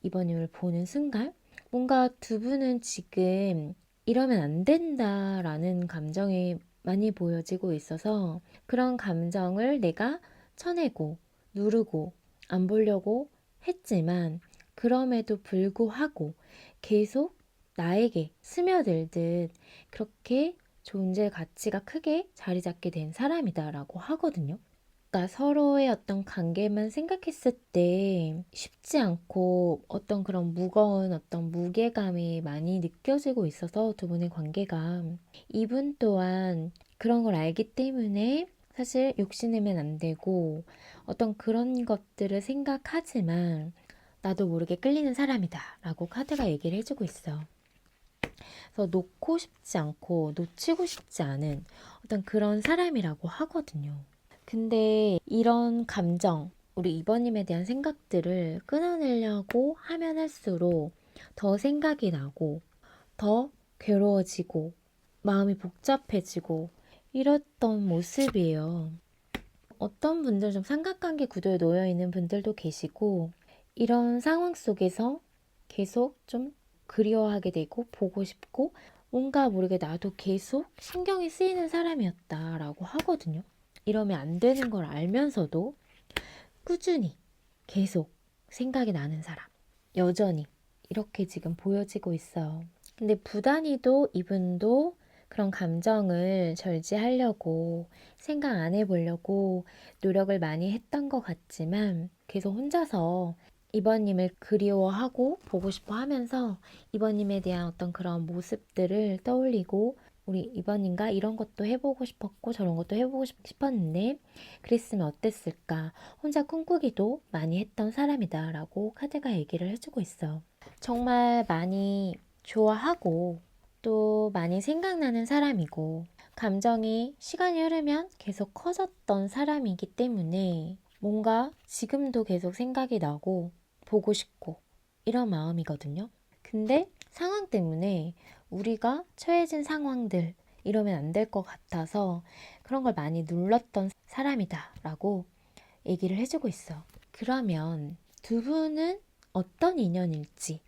이번님을 보는 순간 뭔가 두 분은 지금 이러면 안 된다라는 감정이 많이 보여지고 있어서 그런 감정을 내가 쳐내고 누르고 안 보려고 했지만 그럼에도 불구하고 계속 나에게 스며들듯 그렇게 존재 가치가 크게 자리 잡게 된 사람이다라고 하거든요. 그러니까 서로의 어떤 관계만 생각했을 때 쉽지 않고 어떤 그런 무거운 어떤 무게감이 많이 느껴지고 있어서 두 분의 관계가 이분 또한 그런 걸 알기 때문에 사실 욕심내면 안 되고 어떤 그런 것들을 생각하지만 나도 모르게 끌리는 사람이다 라고 카드가 얘기를 해주고 있어. 그래서 놓고 싶지 않고 놓치고 싶지 않은 어떤 그런 사람이라고 하거든요. 근데 이런 감정, 우리 이번님에 대한 생각들을 끊어내려고 하면 할수록 더 생각이 나고 더 괴로워지고 마음이 복잡해지고 이랬던 모습이에요. 어떤 분들 좀 삼각관계 구도에 놓여 있는 분들도 계시고 이런 상황 속에서 계속 좀 그리워하게 되고 보고 싶고 뭔가 모르게 나도 계속 신경이 쓰이는 사람이었다라고 하거든요. 이러면 안 되는 걸 알면서도 꾸준히 계속 생각이 나는 사람. 여전히 이렇게 지금 보여지고 있어요. 근데 부단히도 이분도 그런 감정을 절제하려고 생각 안 해보려고 노력을 많이 했던 것 같지만 계속 혼자서 이번님을 그리워하고 보고 싶어 하면서 이번님에 대한 어떤 그런 모습들을 떠올리고 우리 이번님과 이런 것도 해보고 싶었고 저런 것도 해보고 싶었는데 그랬으면 어땠을까 혼자 꿈꾸기도 많이 했던 사람이다 라고 카드가 얘기를 해주고 있어. 정말 많이 좋아하고 또 많이 생각나는 사람이고 감정이 시간이 흐르면 계속 커졌던 사람이기 때문에 뭔가 지금도 계속 생각이 나고 보고 싶고 이런 마음이거든요. 근데 상황 때문에 우리가 처해진 상황들 이러면 안 될 것 같아서 그런 걸 많이 눌렀던 사람이다 라고 얘기를 해주고 있어. 그러면 두 분은 어떤 인연일지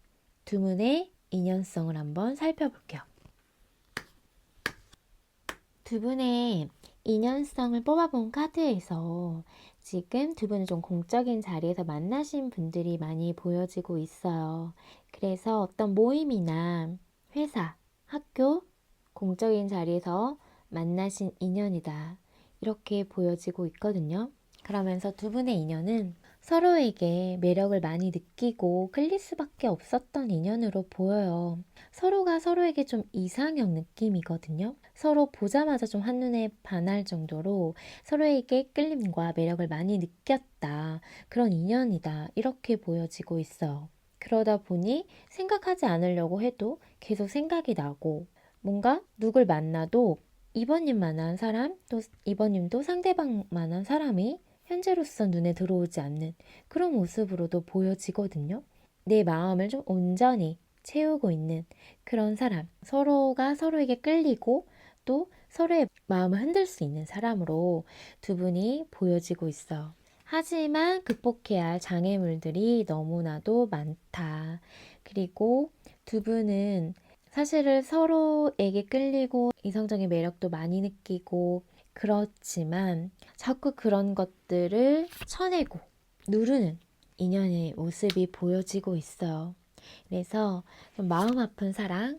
두 분의 인연성을 한번 살펴볼게요. 두 분의 인연성을 뽑아본 카드에서 지금 두 분은 좀 공적인 자리에서 만나신 분들이 많이 보여지고 있어요. 그래서 어떤 모임이나 회사, 학교, 공적인 자리에서 만나신 인연이다. 이렇게 보여지고 있거든요. 그러면서 두 분의 인연은 서로에게 매력을 많이 느끼고 끌릴 수밖에 없었던 인연으로 보여요. 서로가 서로에게 좀 이상형 느낌이거든요. 서로 보자마자 좀 한눈에 반할 정도로 서로에게 끌림과 매력을 많이 느꼈다. 그런 인연이다. 이렇게 보여지고 있어요. 그러다 보니 생각하지 않으려고 해도 계속 생각이 나고 뭔가 누굴 만나도 이번님만한 사람 또 이번님도 상대방만한 사람이 현재로서 눈에 들어오지 않는 그런 모습으로도 보여지거든요. 내 마음을 좀 온전히 채우고 있는 그런 사람, 서로가 서로에게 끌리고 또 서로의 마음을 흔들 수 있는 사람으로 두 분이 보여지고 있어. 하지만 극복해야 할 장애물들이 너무나도 많다. 그리고 두 분은 사실은 서로에게 끌리고 이성적인 매력도 많이 느끼고 그렇지만 자꾸 그런 것들을 쳐내고 누르는 인연의 모습이 보여지고 있어요. 그래서 좀 마음 아픈 사랑,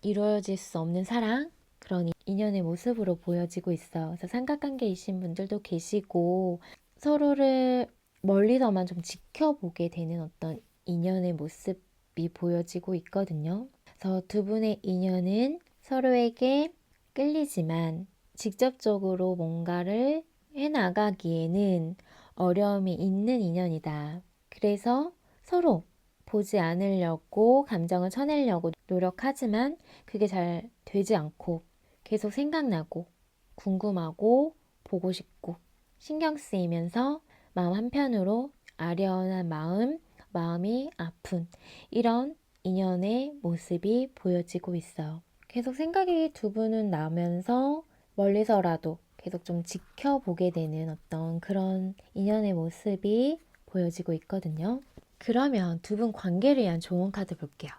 이루어질 수 없는 사랑, 그런 인연의 모습으로 보여지고 있어요. 그래서 삼각관계이신 분들도 계시고 서로를 멀리서만 좀 지켜보게 되는 어떤 인연의 모습이 보여지고 있거든요. 그래서 두 분의 인연은 서로에게 끌리지만 직접적으로 뭔가를 해나가기에는 어려움이 있는 인연이다. 그래서 서로 보지 않으려고 감정을 쳐내려고 노력하지만 그게 잘 되지 않고 계속 생각나고 궁금하고 보고 싶고 신경 쓰이면서 마음 한편으로 아련한 마음이 아픈 이런 인연의 모습이 보여지고 있어요. 계속 생각이 두 분은 나면서 멀리서라도 계속 좀 지켜보게 되는 어떤 그런 인연의 모습이 보여지고 있거든요. 그러면 두 분 관계를 위한 조언 카드 볼게요.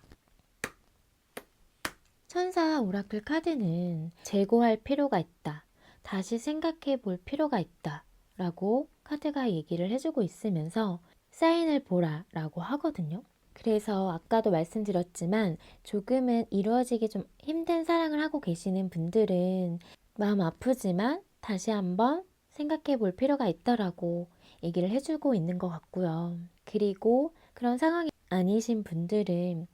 천사 오라클 카드는 재고할 필요가 있다. 다시 생각해 볼 필요가 있다. 라고 카드가 얘기를 해주고 있으면서 사인을 보라 라고 하거든요. 그래서 아까도 말씀드렸지만 조금은 이루어지기 좀 힘든 사랑을 하고 계시는 분들은 마음 아프지만 다시 한번 생각해 볼 필요가 있다라고 얘기를 해주고 있는 것 같고요. 그리고 그런 상황이 아니신 분들은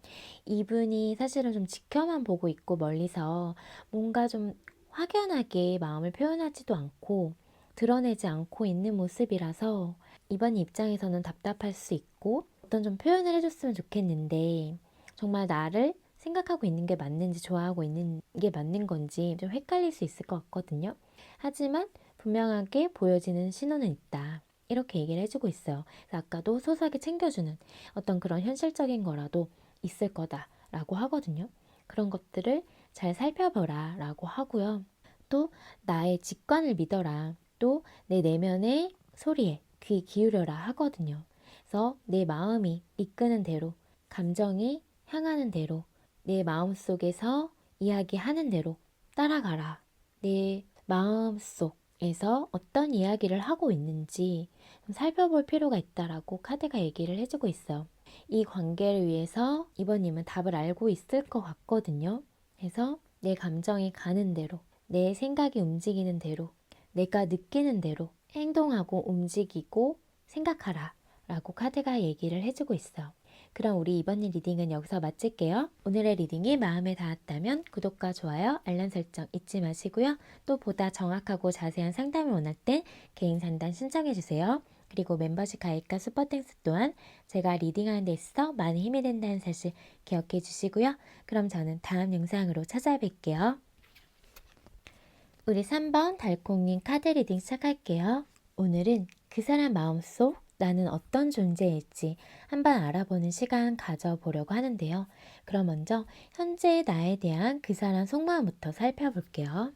이분이 사실은 좀 지켜만 보고 있고 멀리서 뭔가 좀 확연하게 마음을 표현하지도 않고 드러내지 않고 있는 모습이라서 이번 입장에서는 답답할 수 있고 어떤 좀 표현을 해줬으면 좋겠는데 정말 나를 생각하고 있는 게 맞는지 좋아하고 있는 게 맞는 건지 좀 헷갈릴 수 있을 것 같거든요. 하지만 분명하게 보여지는 신호는 있다. 이렇게 얘기를 해주고 있어요. 그래서 아까도 소소하게 챙겨주는 어떤 그런 현실적인 거라도 있을 거다라고 하거든요. 그런 것들을 잘 살펴보라 라고 하고요. 또 나의 직관을 믿어라. 또 내 내면의 소리에 귀 기울여라 하거든요. 그래서 내 마음이 이끄는 대로, 감정이 향하는 대로, 내 마음속에서 이야기하는 대로 따라가라. 내 마음속에서 어떤 이야기를 하고 있는지 좀 살펴볼 필요가 있다라고 카드가 얘기를 해주고 있어요. 이 관계를 위해서 이번님은 답을 알고 있을 것 같거든요. 그래서 내 감정이 가는 대로, 내 생각이 움직이는 대로, 내가 느끼는 대로 행동하고 움직이고 생각하라 라고 카드가 얘기를 해주고 있어요. 그럼 우리 이번 리딩은 여기서 마칠게요. 오늘의 리딩이 마음에 닿았다면 구독과 좋아요, 알람 설정 잊지 마시고요. 또 보다 정확하고 자세한 상담을 원할 땐 개인 상담 신청해주세요. 그리고 멤버십 가입과 슈퍼땡스 또한 제가 리딩하는 데 있어 많은 힘이 된다는 사실 기억해 주시고요. 그럼 저는 다음 영상으로 찾아뵐게요. 우리 3번 달콩님 카드 리딩 시작할게요. 오늘은 그 사람 마음속 나는 어떤 존재일지 한번 알아보는 시간 가져보려고 하는데요. 그럼 먼저 현재 나에 대한 그 사람 속마음부터 살펴볼게요.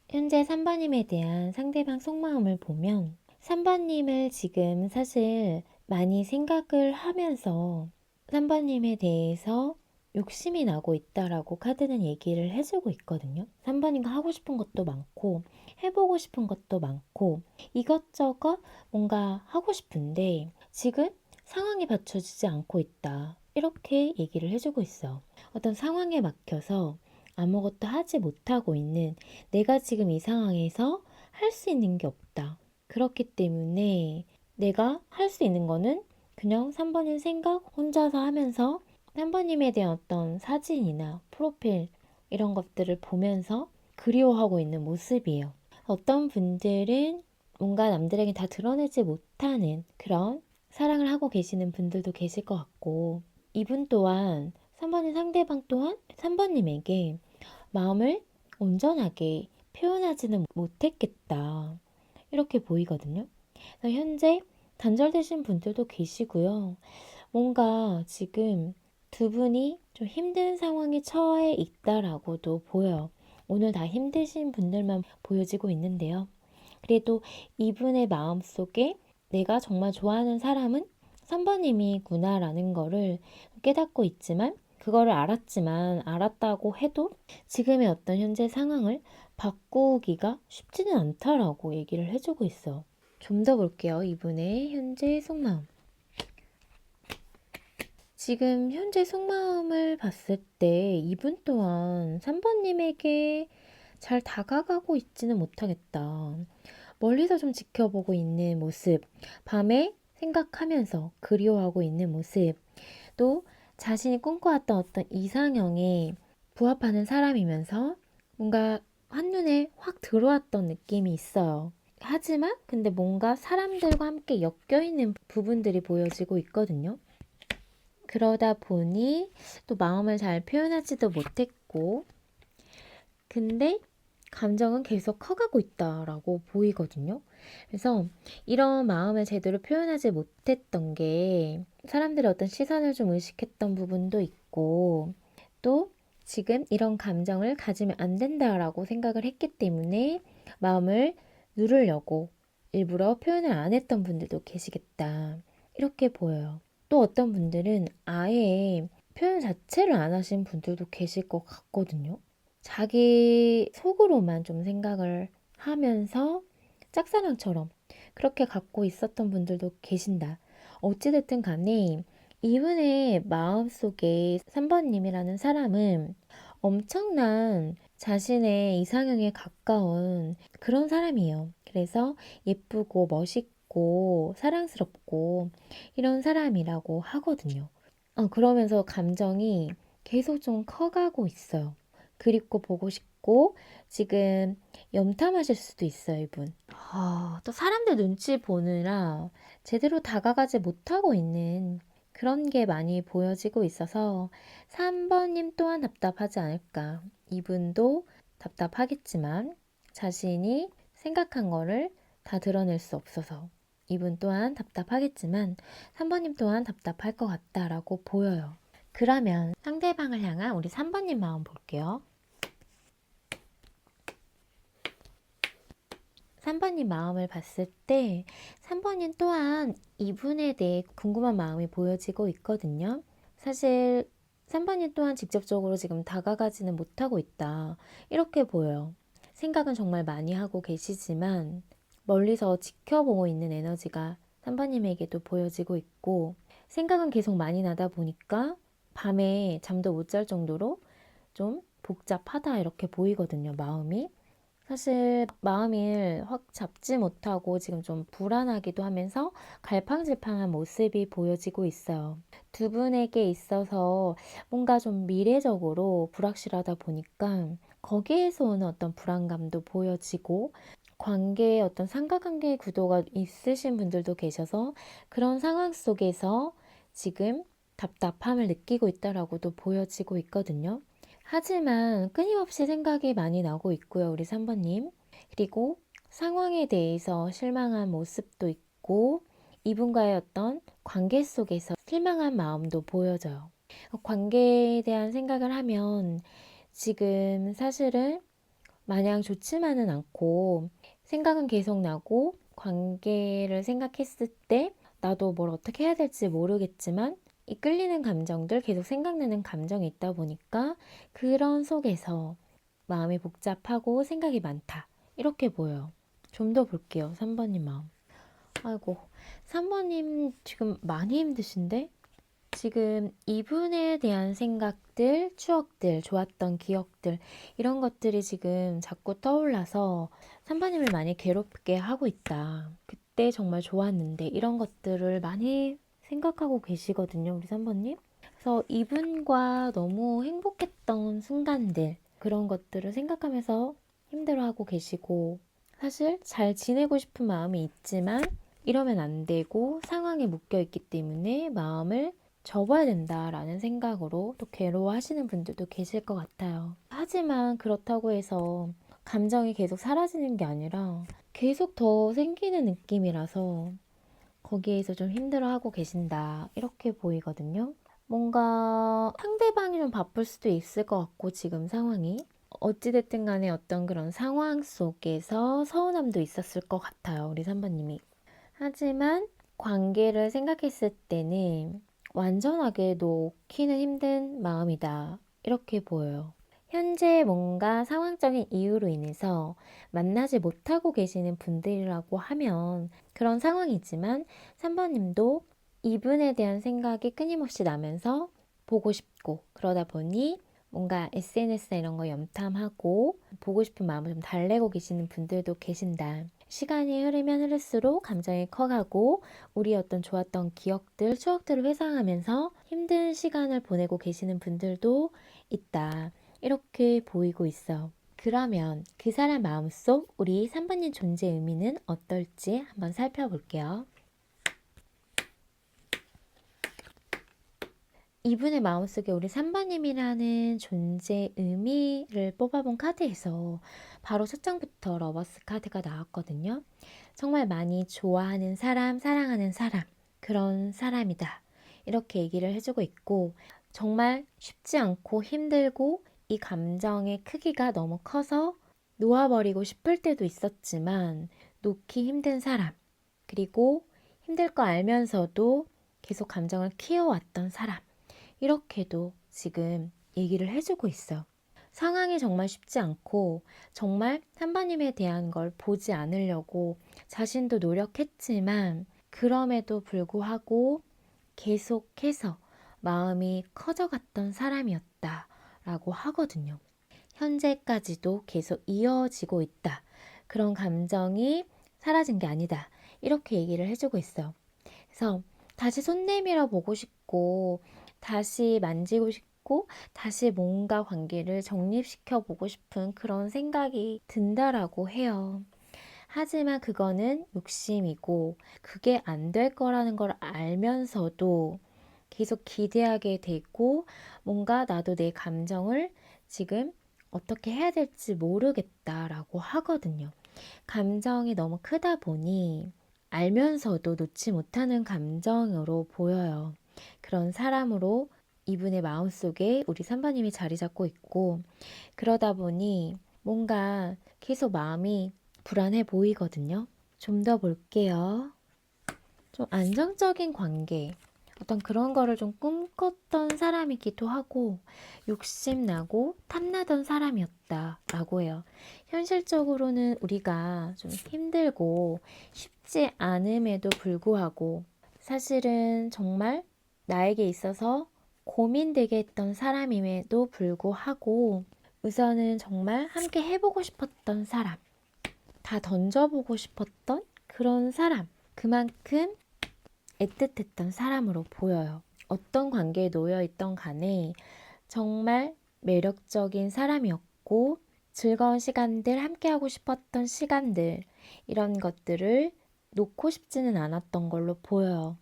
현재 3번님에 대한 상대방 속마음을 보면 3번님을 지금 사실 많이 생각을 하면서 3번님에 대해서 욕심이 나고 있다라고 카드는 얘기를 해주고 있거든요. 3번님과 하고 싶은 것도 많고 해보고 싶은 것도 많고 이것저것 뭔가 하고 싶은데 지금 상황이 받쳐주지 않고 있다. 이렇게 얘기를 해주고 있어. 어떤 상황에 막혀서 아무것도 하지 못하고 있는 내가 지금 이 상황에서 할 수 있는 게 없다. 그렇기 때문에 내가 할 수 있는 거는 그냥 3번님 생각 혼자서 하면서 3번님에 대한 어떤 사진이나 프로필 이런 것들을 보면서 그리워하고 있는 모습이에요. 어떤 분들은 뭔가 남들에게 다 드러내지 못하는 그런 사랑을 하고 계시는 분들도 계실 것 같고 이분 또한 3번의 상대방 또한 3번님에게 마음을 온전하게 표현하지는 못했겠다. 이렇게 보이거든요. 그래서 현재 단절되신 분들도 계시고요. 뭔가 지금 두 분이 좀 힘든 상황에 처해 있다라고도 보여요. 오늘 다 힘드신 분들만 보여지고 있는데요. 그래도 이분의 마음속에 내가 정말 좋아하는 사람은 3번님이구나라는 거를 깨닫고 있지만 그거를 알았다고 해도 지금의 어떤 현재 상황을 바꾸기가 쉽지는 않다라고 얘기를 해주고 있어. 좀 더 볼게요. 이분의 현재 속마음. 지금 현재 속마음을 봤을 때 이분 또한 3번님에게 잘 다가가고 있지는 못하겠다. 멀리서 좀 지켜보고 있는 모습, 밤에 생각하면서 그리워하고 있는 모습, 또 자신이 꿈꿔왔던 어떤 이상형에 부합하는 사람이면서 뭔가 한눈에 확 들어왔던 느낌이 있어요. 하지만 근데 뭔가 사람들과 함께 엮여있는 부분들이 보여지고 있거든요. 그러다 보니 또 마음을 잘 표현하지도 못했고 근데 감정은 계속 커가고 있다라고 보이거든요. 그래서 이런 마음을 제대로 표현하지 못했던 게 사람들의 어떤 시선을 좀 의식했던 부분도 있고 또 지금 이런 감정을 가지면 안 된다라고 생각을 했기 때문에 마음을 누르려고 일부러 표현을 안 했던 분들도 계시겠다. 이렇게 보여요. 또 어떤 분들은 아예 표현 자체를 안 하신 분들도 계실 것 같거든요. 자기 속으로만 좀 생각을 하면서 짝사랑처럼 그렇게 갖고 있었던 분들도 계신다. 어찌됐든 간에 이분의 마음속에 3번님이라는 사람은 엄청난 자신의 이상형에 가까운 그런 사람이에요. 그래서 예쁘고 멋있고 사랑스럽고 이런 사람이라고 하거든요. 그러면서 감정이 계속 좀 커가고 있어요. 그립고 보고 싶고 지금 염탐하실 수도 있어요, 이분. 또 사람들 눈치 보느라 제대로 다가가지 못하고 있는 그런 게 많이 보여지고 있어서 3번님 또한 답답하지 않을까. 이분도 답답하겠지만 자신이 생각한 거를 다 드러낼 수 없어서 이분 또한 답답하겠지만 3번님 또한 답답할 것 같다라고 보여요. 그러면 상대방을 향한 우리 3번님 마음 볼게요. 3번님 마음을 봤을 때 3번님 또한 이분에 대해 궁금한 마음이 보여지고 있거든요. 사실 3번님 또한 직접적으로 지금 다가가지는 못하고 있다. 이렇게 보여요. 생각은 정말 많이 하고 계시지만 멀리서 지켜보고 있는 에너지가 3번님에게도 보여지고 있고 생각은 계속 많이 나다 보니까 밤에 잠도 못 잘 정도로 좀 복잡하다 이렇게 보이거든요, 마음이. 사실 마음을 확 잡지 못하고 지금 좀 불안하기도 하면서 갈팡질팡한 모습이 보여지고 있어요. 두 분에게 있어서 뭔가 좀 미래적으로 불확실하다 보니까 거기에서 오는 어떤 불안감도 보여지고 관계에 어떤 삼각관계 구도가 있으신 분들도 계셔서 그런 상황 속에서 지금 답답함을 느끼고 있다라고도 보여지고 있거든요. 하지만 끊임없이 생각이 많이 나고 있고요, 우리 3번님. 그리고 상황에 대해서 실망한 모습도 있고, 이분과의 어떤 관계 속에서 실망한 마음도 보여져요. 관계에 대한 생각을 하면 지금 사실은 마냥 좋지만은 않고, 생각은 계속 나고, 관계를 생각했을 때 나도 뭘 어떻게 해야 될지 모르겠지만, 이 끌리는 감정들, 계속 생각나는 감정이 있다 보니까 그런 속에서 마음이 복잡하고 생각이 많다. 이렇게 보여요. 좀 더 볼게요. 3번님 마음. 아이고, 3번님 지금 많이 힘드신데? 지금 이분에 대한 생각들, 추억들, 좋았던 기억들, 이런 것들이 지금 자꾸 떠올라서 3번님을 많이 괴롭게 하고 있다. 그때 정말 좋았는데, 이런 것들을 많이 생각하고 계시거든요, 우리 3번님. 그래서 이분과 너무 행복했던 순간들, 그런 것들을 생각하면서 힘들어하고 계시고, 사실 잘 지내고 싶은 마음이 있지만, 이러면 안 되고 상황에 묶여 있기 때문에 마음을 접어야 된다라는 생각으로 또 괴로워하시는 분들도 계실 것 같아요. 하지만 그렇다고 해서 감정이 계속 사라지는 게 아니라 계속 더 생기는 느낌이라서 거기에서 좀 힘들어하고 계신다. 이렇게 보이거든요. 뭔가 상대방이 좀 바쁠 수도 있을 것 같고 지금 상황이. 어찌됐든 간에 어떤 그런 상황 속에서 서운함도 있었을 것 같아요. 우리 3번님이. 하지만 관계를 생각했을 때는 완전하게 놓기는 힘든 마음이다. 이렇게 보여요. 현재 뭔가 상황적인 이유로 인해서 만나지 못하고 계시는 분들이라고 하면 그런 상황이지만 3번님도 이분에 대한 생각이 끊임없이 나면서 보고 싶고 그러다 보니 뭔가 SNS나 이런 거 염탐하고 보고 싶은 마음을 좀 달래고 계시는 분들도 계신다. 시간이 흐르면 흐를수록 감정이 커가고 우리 어떤 좋았던 기억들, 추억들을 회상하면서 힘든 시간을 보내고 계시는 분들도 있다. 이렇게 보이고 있어. 그러면 그 사람 마음속 우리 3번님 존재 의미는 어떨지 한번 살펴볼게요. 이분의 마음속에 우리 3번님이라는 존재 의미를 뽑아본 카드에서 바로 첫 장부터 러버스 카드가 나왔거든요. 정말 많이 좋아하는 사람, 사랑하는 사람, 그런 사람이다. 이렇게 얘기를 해주고 있고 정말 쉽지 않고 힘들고 이 감정의 크기가 너무 커서 놓아버리고 싶을 때도 있었지만 놓기 힘든 사람, 그리고 힘들 거 알면서도 계속 감정을 키워왔던 사람. 이렇게도 지금 얘기를 해주고 있어요. 상황이 정말 쉽지 않고 정말 산바님에 대한 걸 보지 않으려고 자신도 노력했지만 그럼에도 불구하고 계속해서 마음이 커져갔던 사람이었다라고 하거든요. 현재까지도 계속 이어지고 있다. 그런 감정이 사라진 게 아니다. 이렇게 얘기를 해주고 있어요. 그래서 다시 손 내밀어 보고 싶고 다시 만지고 싶고 다시 뭔가 관계를 정립시켜 보고 싶은 그런 생각이 든다라고 해요. 하지만 그거는 욕심이고 그게 안 될 거라는 걸 알면서도 계속 기대하게 되고 뭔가 나도 내 감정을 지금 어떻게 해야 될지 모르겠다라고 하거든요. 감정이 너무 크다 보니 알면서도 놓지 못하는 감정으로 보여요. 그런 사람으로 이분의 마음속에 우리 산바님이 자리 잡고 있고 그러다 보니 뭔가 계속 마음이 불안해 보이거든요. 좀 더 볼게요. 좀 안정적인 관계, 어떤 그런 거를 좀 꿈꿨던 사람이기도 하고 욕심나고 탐나던 사람이었다라고 해요. 현실적으로는 우리가 좀 힘들고 쉽지 않음에도 불구하고 사실은 정말 나에게 있어서 고민되게 했던 사람임에도 불구하고 우선은 정말 함께 해보고 싶었던 사람, 다 던져보고 싶었던 그런 사람, 그만큼 애틋했던 사람으로 보여요. 어떤 관계에 놓여 있던 간에 정말 매력적인 사람이었고 즐거운 시간들, 함께하고 싶었던 시간들 이런 것들을 놓고 싶지는 않았던 걸로 보여요.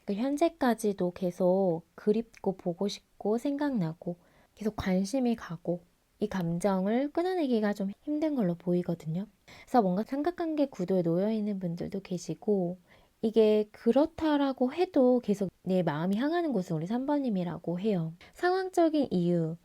현재까지도 계속 그립고 보고 싶고 생각나고 계속 관심이 가고 이 감정을 끊어내기가 좀 힘든 걸로 보이거든요. 그래서 뭔가 삼각관계 구도에 놓여 있는 분들도 계시고 이게 그렇다라고 해도 계속 내 마음이 향하는 곳은 우리 3번님이라고 해요. 상황적인 이유,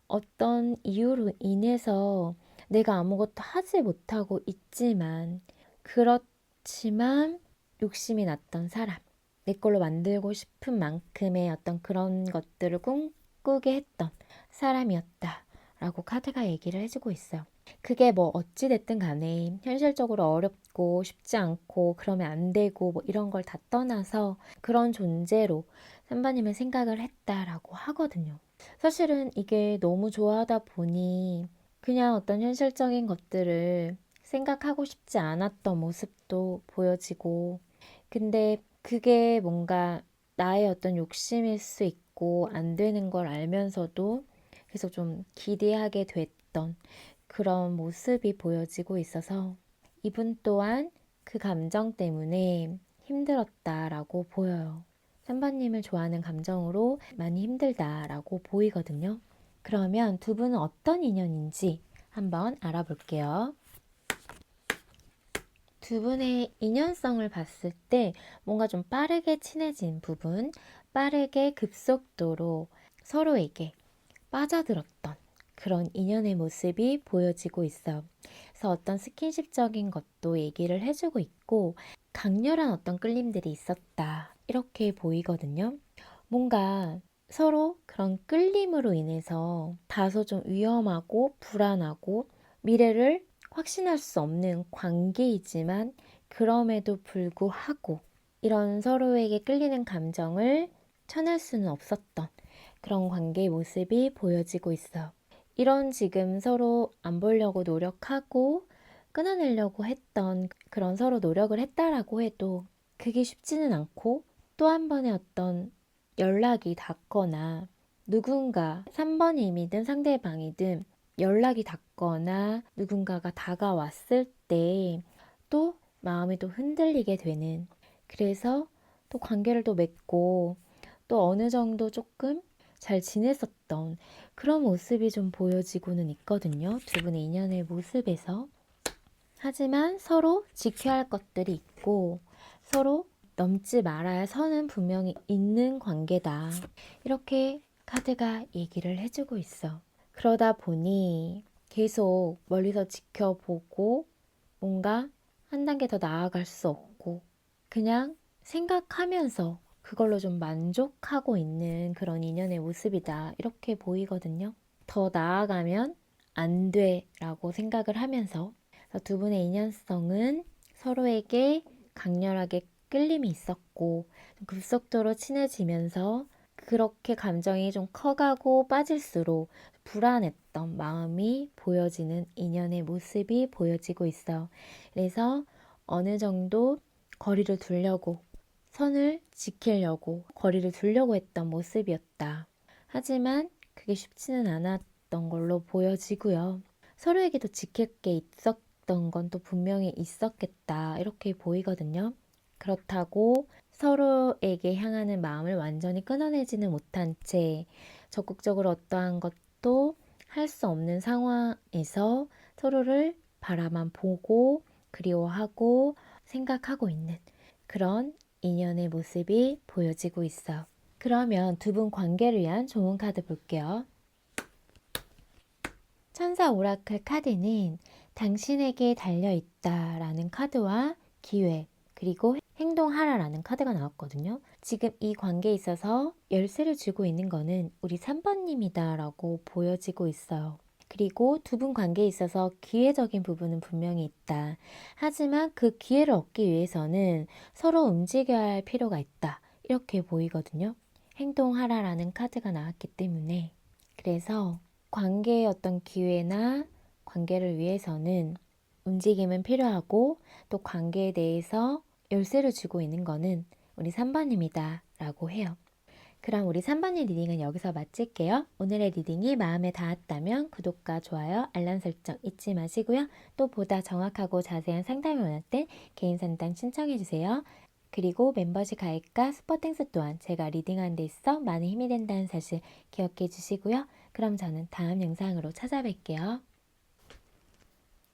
어떤 이유로 인해서 내가 아무것도 하지 못하고 있지만 그렇지만 욕심이 났던 사람, 내 걸로 만들고 싶은 만큼의 어떤 그런 것들을 꿈꾸게 했던 사람이었다라고 카드가 얘기를 해주고 있어요. 그게 뭐 어찌됐든 간에 현실적으로 어렵고 쉽지 않고 그러면 안 되고 뭐 이런 걸 다 떠나서 그런 존재로 선배님은 생각을 했다라고 하거든요. 사실은 이게 너무 좋아하다 보니 그냥 어떤 현실적인 것들을 생각하고 싶지 않았던 모습도 보여지고 근데 그게 뭔가 나의 어떤 욕심일 수 있고 안 되는 걸 알면서도 계속 좀 기대하게 됐던 그런 모습이 보여지고 있어서 이분 또한 그 감정 때문에 힘들었다라고 보여요. 선배님을 좋아하는 감정으로 많이 힘들다라고 보이거든요. 그러면 두 분은 어떤 인연인지 한번 알아볼게요. 두 분의 인연성을 봤을 때 뭔가 좀 빠르게 친해진 부분, 빠르게 급속도로 서로에게 빠져들었던 그런 인연의 모습이 보여지고 있어요. 그래서 어떤 스킨십적인 것도 얘기를 해주고 있고 강렬한 어떤 끌림들이 있었다. 이렇게 보이거든요. 뭔가 서로 그런 끌림으로 인해서 다소 좀 위험하고 불안하고 미래를 확신할 수 없는 관계이지만 그럼에도 불구하고 이런 서로에게 끌리는 감정을 쳐낼 수는 없었던 그런 관계의 모습이 보여지고 있어요. 이런 지금 서로 안 보려고 노력하고 끊어내려고 했던 그런 서로 노력을 했다라고 해도 그게 쉽지는 않고 또 한 번의 어떤 연락이 닿거나 누군가 3번님이든 상대방이든 연락이 닿거나 누군가가 다가왔을 때 또 마음이 또 흔들리게 되는 그래서 또 관계를 또 맺고 또 어느 정도 조금 잘 지냈었던 그런 모습이 좀 보여지고는 있거든요. 두 분의 인연의 모습에서. 하지만 서로 지켜야 할 것들이 있고 서로 넘지 말아야 할 선은 분명히 있는 관계다. 이렇게 카드가 얘기를 해주고 있어. 그러다 보니 계속 멀리서 지켜보고 뭔가 한 단계 더 나아갈 수 없고 그냥 생각하면서 그걸로 좀 만족하고 있는 그런 인연의 모습이다. 이렇게 보이거든요. 더 나아가면 안 돼 라고 생각을 하면서 두 분의 인연성은 서로에게 강렬하게 끌림이 있었고 급속도로 친해지면서 그렇게 감정이 좀 커가고 빠질수록 불안했던 마음이 보여지는 인연의 모습이 보여지고 있어요. 그래서 어느 정도 거리를 두려고 선을 지키려고 거리를 두려고 했던 모습이었다. 하지만 그게 쉽지는 않았던 걸로 보여지고요. 서로에게도 지킬 게 있었던 건 또 분명히 있었겠다. 이렇게 보이거든요. 그렇다고 서로에게 향하는 마음을 완전히 끊어내지는 못한 채 적극적으로 어떠한 것도 할 수 없는 상황에서 서로를 바라만 보고 그리워하고 생각하고 있는 그런 인연의 모습이 보여지고 있어. 그러면 두 분 관계를 위한 좋은 카드 볼게요. 천사 오라클 카드는 당신에게 달려있다 라는 카드와 기회 그리고 행동하라라는 카드가 나왔거든요. 지금 이 관계에 있어서 열쇠를 쥐고 있는 거는 우리 3번님이다 라고 보여지고 있어요. 그리고 두 분 관계에 있어서 기회적인 부분은 분명히 있다. 하지만 그 기회를 얻기 위해서는 서로 움직여야 할 필요가 있다. 이렇게 보이거든요. 행동하라라는 카드가 나왔기 때문에 그래서 관계의 어떤 기회나 관계를 위해서는 움직임은 필요하고 또 관계에 대해서 열쇠를 쥐고 있는 거는 우리 3번입니다 라고 해요. 그럼 우리 3번의 리딩은 여기서 마칠게요. 오늘의 리딩이 마음에 닿았다면 구독과 좋아요, 알람 설정 잊지 마시고요. 또 보다 정확하고 자세한 상담을 원할 땐 개인 상담 신청해주세요. 그리고 멤버십 가입과 스포땡스 또한 제가 리딩하는 데 있어 많은 힘이 된다는 사실 기억해 주시고요. 그럼 저는 다음 영상으로 찾아뵐게요.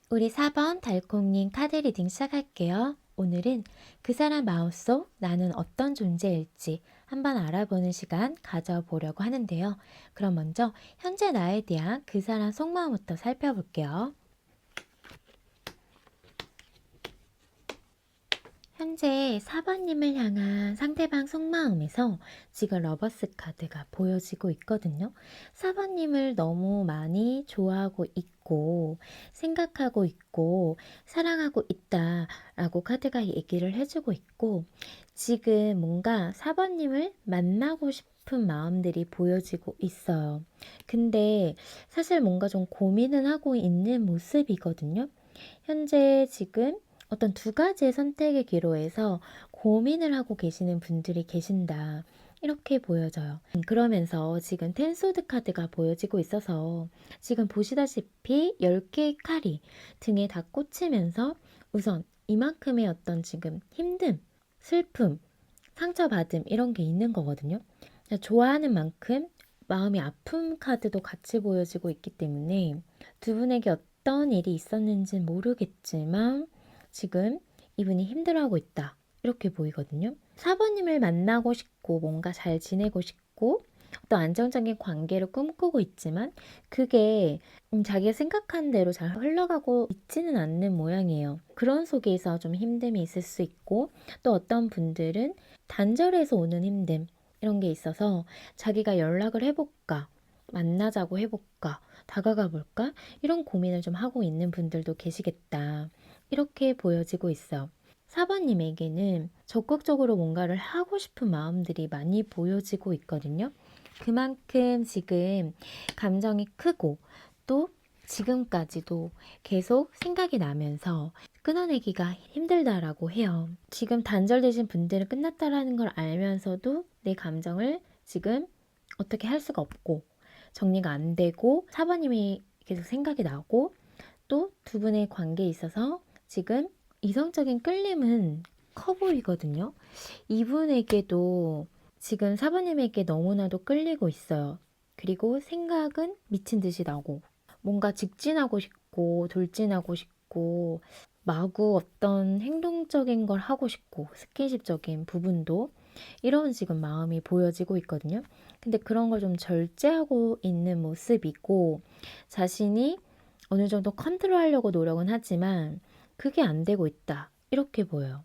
우리 4번 달콩님 카드 리딩 시작할게요. 오늘은 그 사람 마음속 나는 어떤 존재일지 한번 알아보는 시간 가져보려고 하는데요. 그럼 먼저 현재 나에 대한 그 사람 속마음부터 살펴볼게요. 현재 4번님을 향한 상대방 속마음에서 지금 러버스 카드가 보여지고 있거든요. 4번님을 너무 많이 좋아하고 있고 생각하고 있고 사랑하고 있다라고 카드가 얘기를 해주고 있고 지금 뭔가 4번님을 만나고 싶은 마음들이 보여지고 있어요. 근데 사실 뭔가 좀 고민은 하고 있는 모습이거든요. 현재 지금 어떤 두 가지의 선택의 기로에서 고민을 하고 계시는 분들이 계신다. 이렇게 보여져요. 그러면서 지금 텐소드 카드가 보여지고 있어서 지금 보시다시피 10개의 칼이 등에 다 꽂히면서 우선 이만큼의 어떤 지금 힘듦, 슬픔, 상처받음 이런 게 있는 거거든요. 좋아하는 만큼 마음이 아픈 카드도 같이 보여지고 있기 때문에 두 분에게 어떤 일이 있었는지 모르겠지만 지금 이분이 힘들어하고 있다. 이렇게 보이거든요. 4번님을 만나고 싶고 뭔가 잘 지내고 싶고 또 안정적인 관계를 꿈꾸고 있지만 그게 자기가 생각한 대로 잘 흘러가고 있지는 않는 모양이에요. 그런 속에서 좀 힘듦이 있을 수 있고 또 어떤 분들은 단절해서 오는 힘듦 이런 게 있어서 자기가 연락을 해볼까 만나자고 해볼까 다가가 볼까 이런 고민을 좀 하고 있는 분들도 계시겠다. 이렇게 보여지고 있어. 4번님에게는 적극적으로 뭔가를 하고 싶은 마음들이 많이 보여지고 있거든요. 그만큼 지금 감정이 크고 또 지금까지도 계속 생각이 나면서 끊어내기가 힘들다라고 해요. 지금 단절되신 분들은 끝났다라는 걸 알면서도 내 감정을 지금 어떻게 할 수가 없고 정리가 안 되고 4번님이 계속 생각이 나고 또 두 분의 관계에 있어서 지금 이성적인 끌림은 커 보이거든요. 이분에게도 지금 4번님에게 너무나도 끌리고 있어요. 그리고 생각은 미친 듯이 나고 뭔가 직진하고 싶고 돌진하고 싶고 마구 어떤 행동적인 걸 하고 싶고 스킨십적인 부분도 이런 지금 마음이 보여지고 있거든요. 근데 그런 걸 좀 절제하고 있는 모습이고 자신이 어느 정도 컨트롤하려고 노력은 하지만 그게 안 되고 있다. 이렇게 보여요.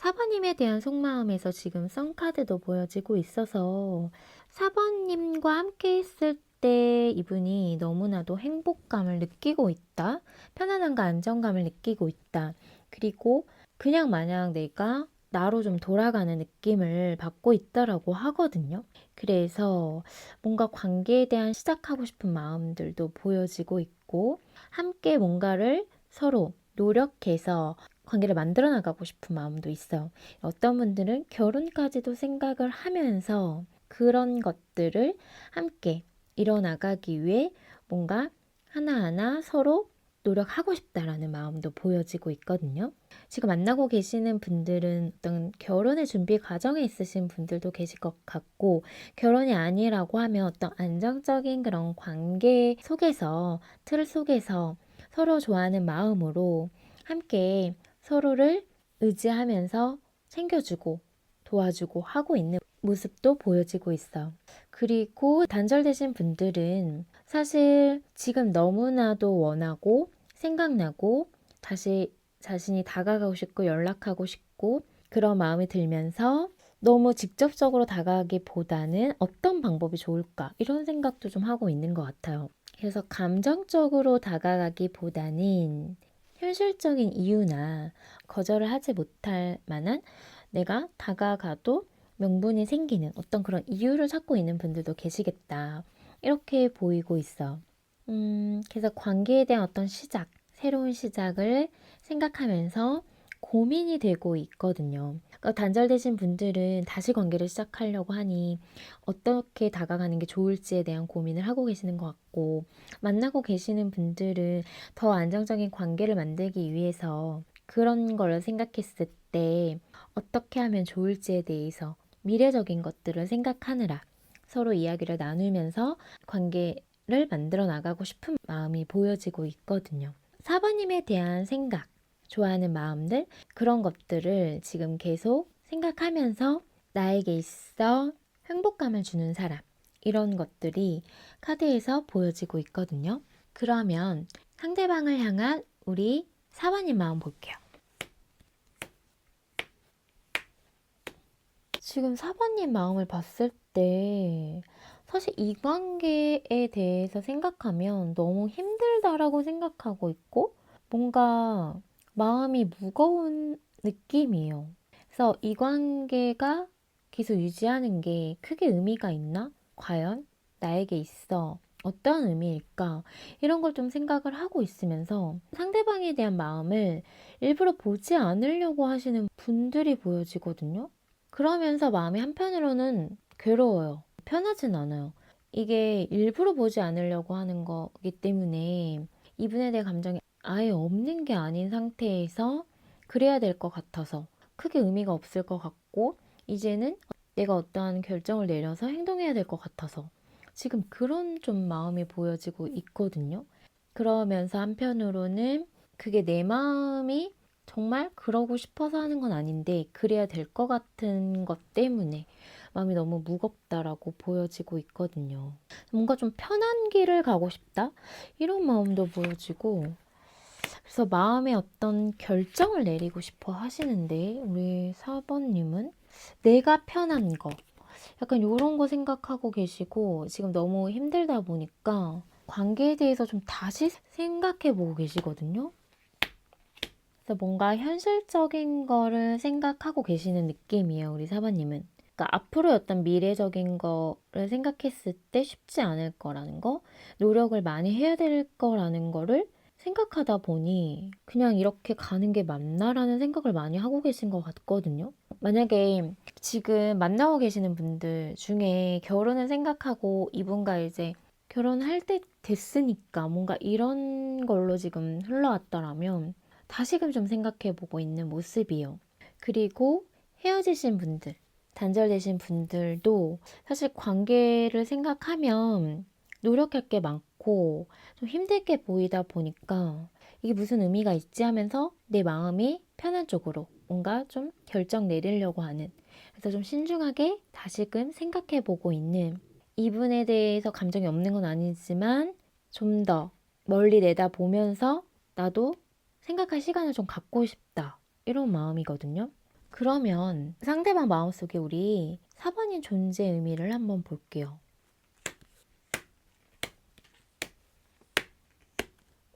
4번님에 대한 속마음에서 지금 썬카드도 보여지고 있어서 4번님과 함께 있을 때 이분이 너무나도 행복감을 느끼고 있다. 편안함과 안정감을 느끼고 있다. 그리고 그냥 마냥 내가 나로 좀 돌아가는 느낌을 받고 있다라고 하거든요. 그래서 뭔가 관계에 대한 시작하고 싶은 마음들도 보여지고 있고 함께 뭔가를 서로 노력해서 관계를 만들어 나가고 싶은 마음도 있어요. 어떤 분들은 결혼까지도 생각을 하면서 그런 것들을 함께 이뤄나가기 위해 뭔가 하나하나 서로 노력하고 싶다라는 마음도 보여지고 있거든요. 지금 만나고 계시는 분들은 어떤 결혼의 준비 과정에 있으신 분들도 계실 것 같고, 결혼이 아니라고 하면 어떤 안정적인 그런 관계 속에서, 틀 속에서 서로 좋아하는 마음으로 함께 서로를 의지하면서 챙겨주고 도와주고 하고 있는 모습도 보여지고 있어요. 그리고 단절되신 분들은 사실 지금 너무나도 원하고 생각나고 다시 자신이 다가가고 싶고 연락하고 싶고 그런 마음이 들면서 너무 직접적으로 다가가기보다는 어떤 방법이 좋을까 이런 생각도 좀 하고 있는 것 같아요. 그래서 감정적으로 다가가기보다는 현실적인 이유나 거절을 하지 못할 만한 내가 다가가도 명분이 생기는 어떤 그런 이유를 찾고 있는 분들도 계시겠다. 이렇게 보이고 있어. 그래서 관계에 대한 어떤 시작, 새로운 시작을 생각하면서 고민이 되고 있거든요. 그러니까 단절되신 분들은 다시 관계를 시작하려고 하니 어떻게 다가가는 게 좋을지에 대한 고민을 하고 계시는 것 같고, 만나고 계시는 분들은 더 안정적인 관계를 만들기 위해서 그런 걸 생각했을 때 어떻게 하면 좋을지에 대해서 미래적인 것들을 생각하느라 서로 이야기를 나누면서 관계를 만들어 나가고 싶은 마음이 보여지고 있거든요. 4번님에 대한 생각, 좋아하는 마음들, 그런 것들을 지금 계속 생각하면서 나에게 있어 행복감을 주는 사람, 이런 것들이 카드에서 보여지고 있거든요. 그러면 상대방을 향한 우리 4번님 마음 볼게요. 지금 4번님 마음을 봤을 때 사실 이 관계에 대해서 생각하면 너무 힘들다라고 생각하고 있고 뭔가 마음이 무거운 느낌이에요. 그래서 이 관계가 계속 유지하는 게 크게 의미가 있나? 과연 나에게 있어 어떤 의미일까? 이런 걸 좀 생각을 하고 있으면서 상대방에 대한 마음을 일부러 보지 않으려고 하시는 분들이 보여지거든요. 그러면서 마음이 한편으로는 괴로워요. 편하진 않아요. 이게 일부러 보지 않으려고 하는 거기 때문에 이분에 대해 감정이 아예 없는 게 아닌 상태에서 그래야 될 것 같아서 크게 의미가 없을 것 같고 이제는 내가 어떠한 결정을 내려서 행동해야 될 것 같아서 지금 그런 좀 마음이 보여지고 있거든요. 그러면서 한편으로는 그게 내 마음이 정말 그러고 싶어서 하는 건 아닌데 그래야 될 것 같은 것 때문에 마음이 너무 무겁다라고 보여지고 있거든요. 뭔가 좀 편한 길을 가고 싶다? 이런 마음도 보여지고 그래서 마음에 어떤 결정을 내리고 싶어 하시는데 우리 4번님은 내가 편한 거 약간 이런 거 생각하고 계시고 지금 너무 힘들다 보니까 관계에 대해서 좀 다시 생각해 보고 계시거든요. 그래서 뭔가 현실적인 거를 생각하고 계시는 느낌이에요, 우리 사바님은. 그러니까 앞으로의 어떤 미래적인 거를 생각했을 때 쉽지 않을 거라는 거, 노력을 많이 해야 될 거라는 거를 생각하다 보니 그냥 이렇게 가는 게 맞나라는 생각을 많이 하고 계신 것 같거든요. 만약에 지금 만나고 계시는 분들 중에 결혼을 생각하고 이분과 이제 결혼할 때 됐으니까 뭔가 이런 걸로 지금 흘러왔더라면 다시금 좀 생각해보고 있는 모습이요. 그리고 헤어지신 분들, 단절되신 분들도 사실 관계를 생각하면 노력할 게 많고 좀 힘들게 보이다 보니까 이게 무슨 의미가 있지 하면서 내 마음이 편한 쪽으로 뭔가 좀 결정 내리려고 하는 그래서 좀 신중하게 다시금 생각해보고 있는 이분에 대해서 감정이 없는 건 아니지만 좀 더 멀리 내다보면서 나도 생각할 시간을 좀 갖고 싶다. 이런 마음이거든요. 그러면 상대방 마음속에 우리 4번인 존재 의미를 한번 볼게요.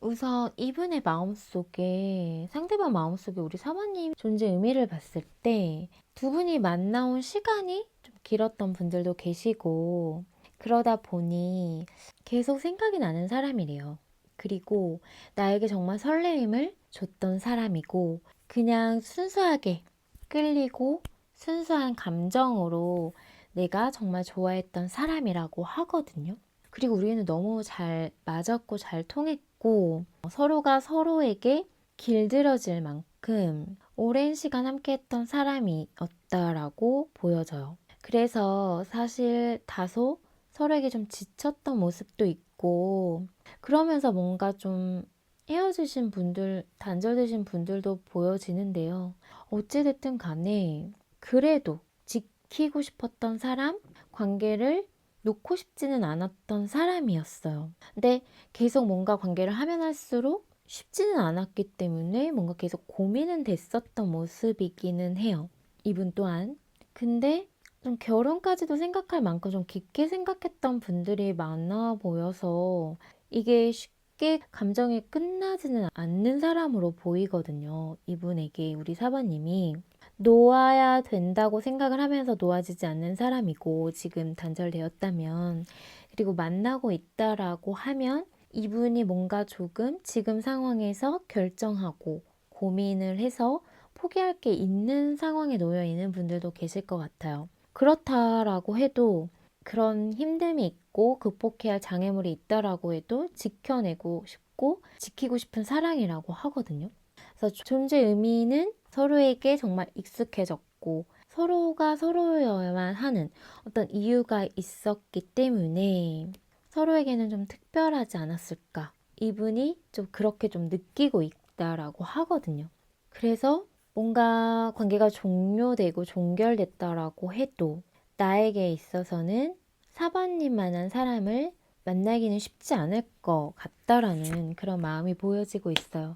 우선 이분의 마음속에, 상대방 마음속에 우리 4번님 존재 의미를 봤을 때 두 분이 만나온 시간이 좀 길었던 분들도 계시고, 그러다 보니 계속 생각이 나는 사람이래요. 그리고 나에게 정말 설레임을 줬던 사람이고, 그냥 순수하게 끌리고 순수한 감정으로 내가 정말 좋아했던 사람이라고 하거든요. 그리고 우리는 너무 잘 맞았고 잘 통했고 서로가 서로에게 길들여질 만큼 오랜 시간 함께 했던 사람이었다라고 보여져요. 그래서 사실 다소 서로에게 좀 지쳤던 모습도 있고, 그러면서 뭔가 좀 헤어지신 분들, 단절되신 분들도 보여지는데요. 어찌됐든 간에 그래도 지키고 싶었던 사람, 관계를 놓고 싶지는 않았던 사람이었어요. 근데 계속 뭔가 관계를 하면 할수록 쉽지는 않았기 때문에 뭔가 계속 고민은 됐었던 모습이기는 해요. 이분 또한. 근데 좀 결혼까지도 생각할 만큼 좀 깊게 생각했던 분들이 많아 보여서 이게 쉽게 감정이 끝나지는 않는 사람으로 보이거든요. 이분에게 우리 사바님이 놓아야 된다고 생각을 하면서 놓아지지 않는 사람이고, 지금 단절되었다면, 그리고 만나고 있다라고 하면 이분이 뭔가 조금 지금 상황에서 결정하고 고민을 해서 포기할 게 있는 상황에 놓여 있는 분들도 계실 것 같아요. 그렇다라고 해도, 그런 힘듦이 있고 극복해야 할 장애물이 있다라고 해도 지켜내고 싶고 지키고 싶은 사랑이라고 하거든요. 그래서 존재 의미는 서로에게 정말 익숙해졌고 서로가 서로여야만 하는 어떤 이유가 있었기 때문에 서로에게는 좀 특별하지 않았을까. 이분이 좀 그렇게 좀 느끼고 있다라고 하거든요. 그래서 뭔가 관계가 종료되고 종결됐다라고 해도 나에게 있어서는 4번님만한 사람을 만나기는 쉽지 않을 것 같다라는 그런 마음이 보여지고 있어요.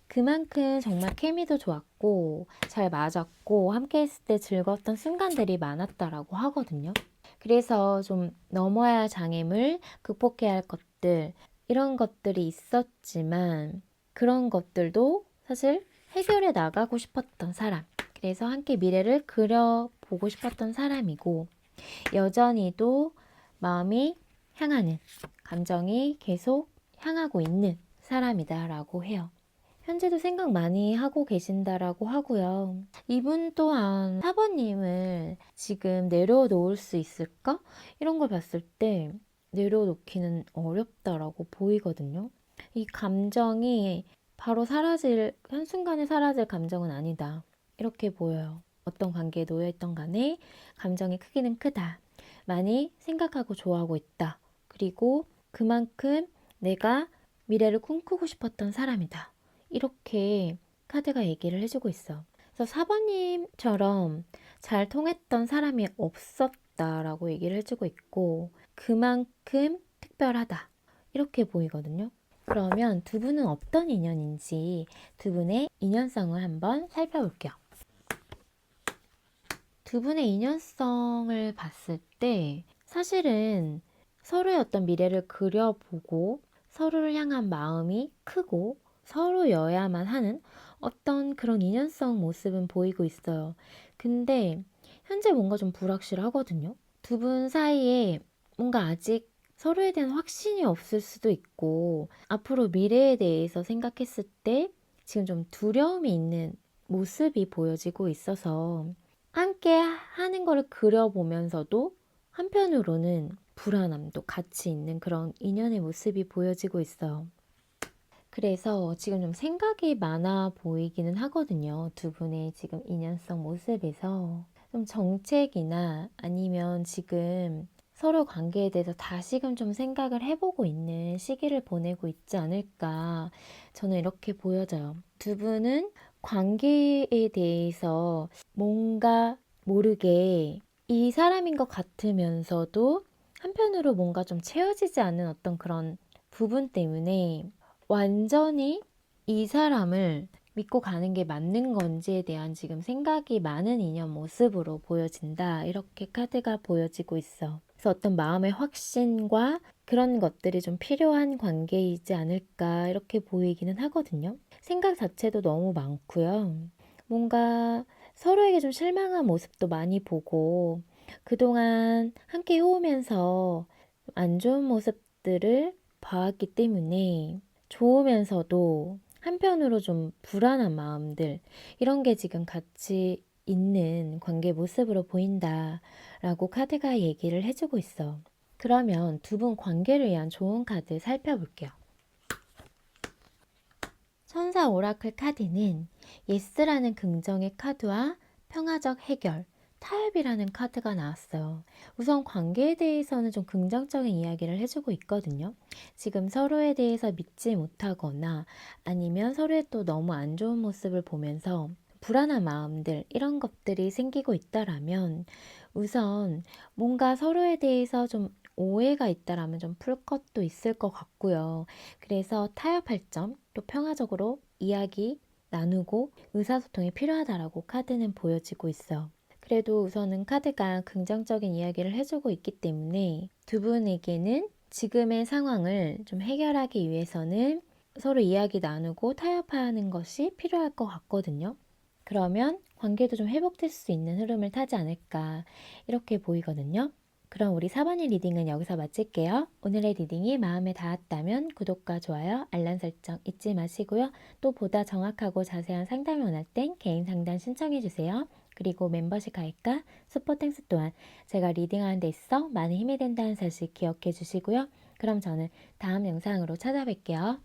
그만큼 정말 케미도 좋았고 잘 맞았고 함께 했을 때 즐거웠던 순간들이 많았다라고 하거든요. 그래서 좀 넘어야 할 장애물, 극복해야 할 것들, 이런 것들이 있었지만 그런 것들도 사실 해결해 나가고 싶었던 사람, 그래서 함께 미래를 그려보고 싶었던 사람이고, 여전히도 마음이 향하는, 감정이 계속 향하고 있는 사람이다라고 해요. 현재도 생각 많이 하고 계신다라고 하고요. 이분 또한 4번님을 지금 내려놓을 수 있을까? 이런 걸 봤을 때 내려놓기는 어렵다라고 보이거든요. 이 감정이 바로 사라질, 한순간에 사라질 감정은 아니다. 이렇게 보여요. 어떤 관계에 놓여있던 간에 감정의 크기는 크다. 많이 생각하고 좋아하고 있다. 그리고 그만큼 내가 미래를 꿈꾸고 싶었던 사람이다. 이렇게 카드가 얘기를 해주고 있어. 그래서 4번님처럼 잘 통했던 사람이 없었다라고 얘기를 해주고 있고, 그만큼 특별하다. 이렇게 보이거든요. 그러면 두 분은 어떤 인연인지 두 분의 인연성을 한번 살펴볼게요. 두 분의 인연성을 봤을 때 사실은 서로의 어떤 미래를 그려보고 서로를 향한 마음이 크고 서로여야만 하는 어떤 그런 인연성 모습은 보이고 있어요. 근데 현재 뭔가 좀 불확실하거든요. 두 분 사이에 뭔가 아직 서로에 대한 확신이 없을 수도 있고, 앞으로 미래에 대해서 생각했을 때 지금 좀 두려움이 있는 모습이 보여지고 있어서 함께 하는 거를 그려보면서도 한편으로는 불안함도 같이 있는 그런 인연의 모습이 보여지고 있어요. 그래서 지금 좀 생각이 많아 보이기는 하거든요. 두 분의 지금 인연성 모습에서 좀 정책이나 아니면 지금 서로 관계에 대해서 다시금 좀 생각을 해보고 있는 시기를 보내고 있지 않을까, 저는 이렇게 보여져요. 두 분은 관계에 대해서 뭔가 모르게 이 사람인 것 같으면서도 한편으로 뭔가 좀 채워지지 않는 어떤 그런 부분 때문에 완전히 이 사람을 믿고 가는 게 맞는 건지에 대한 지금 생각이 많은 인연 모습으로 보여진다. 이렇게 카드가 보여지고 있어. 그래서 어떤 마음의 확신과 그런 것들이 좀 필요한 관계이지 않을까 이렇게 보이기는 하거든요. 생각 자체도 너무 많고요. 뭔가 서로에게 좀 실망한 모습도 많이 보고 그동안 함께 해오면서 안 좋은 모습들을 봐왔기 때문에 좋으면서도 한편으로 좀 불안한 마음들 이런 게 지금 같이 있는 관계 모습으로 보인다라고 카드가 얘기를 해주고 있어. 그러면 두 분 관계를 위한 좋은 카드 살펴볼게요. 천사 오라클 카드는 예스라는 긍정의 카드와 평화적 해결, 타협이라는 카드가 나왔어요. 우선 관계에 대해서는 좀 긍정적인 이야기를 해주고 있거든요. 지금 서로에 대해서 믿지 못하거나 아니면 서로의 또 너무 안 좋은 모습을 보면서 불안한 마음들 이런 것들이 생기고 있다라면 우선 뭔가 서로에 대해서 좀 오해가 있다라면 좀 풀 것도 있을 것 같고요. 그래서 타협할 점, 또 평화적으로 이야기 나누고 의사소통이 필요하다라고 카드는 보여지고 있어요. 그래도 우선은 카드가 긍정적인 이야기를 해주고 있기 때문에 두 분에게는 지금의 상황을 좀 해결하기 위해서는 서로 이야기 나누고 타협하는 것이 필요할 것 같거든요. 그러면 관계도 좀 회복될 수 있는 흐름을 타지 않을까 이렇게 보이거든요. 그럼 우리 4번의 리딩은 여기서 마칠게요. 오늘의 리딩이 마음에 닿았다면 구독과 좋아요, 알람 설정 잊지 마시고요. 또 보다 정확하고 자세한 상담을 원할 땐 개인 상담 신청해주세요. 그리고 멤버십 가입과 슈퍼땡스 또한 제가 리딩하는 데 있어 많은 힘이 된다는 사실 기억해 주시고요. 그럼 저는 다음 영상으로 찾아뵐게요.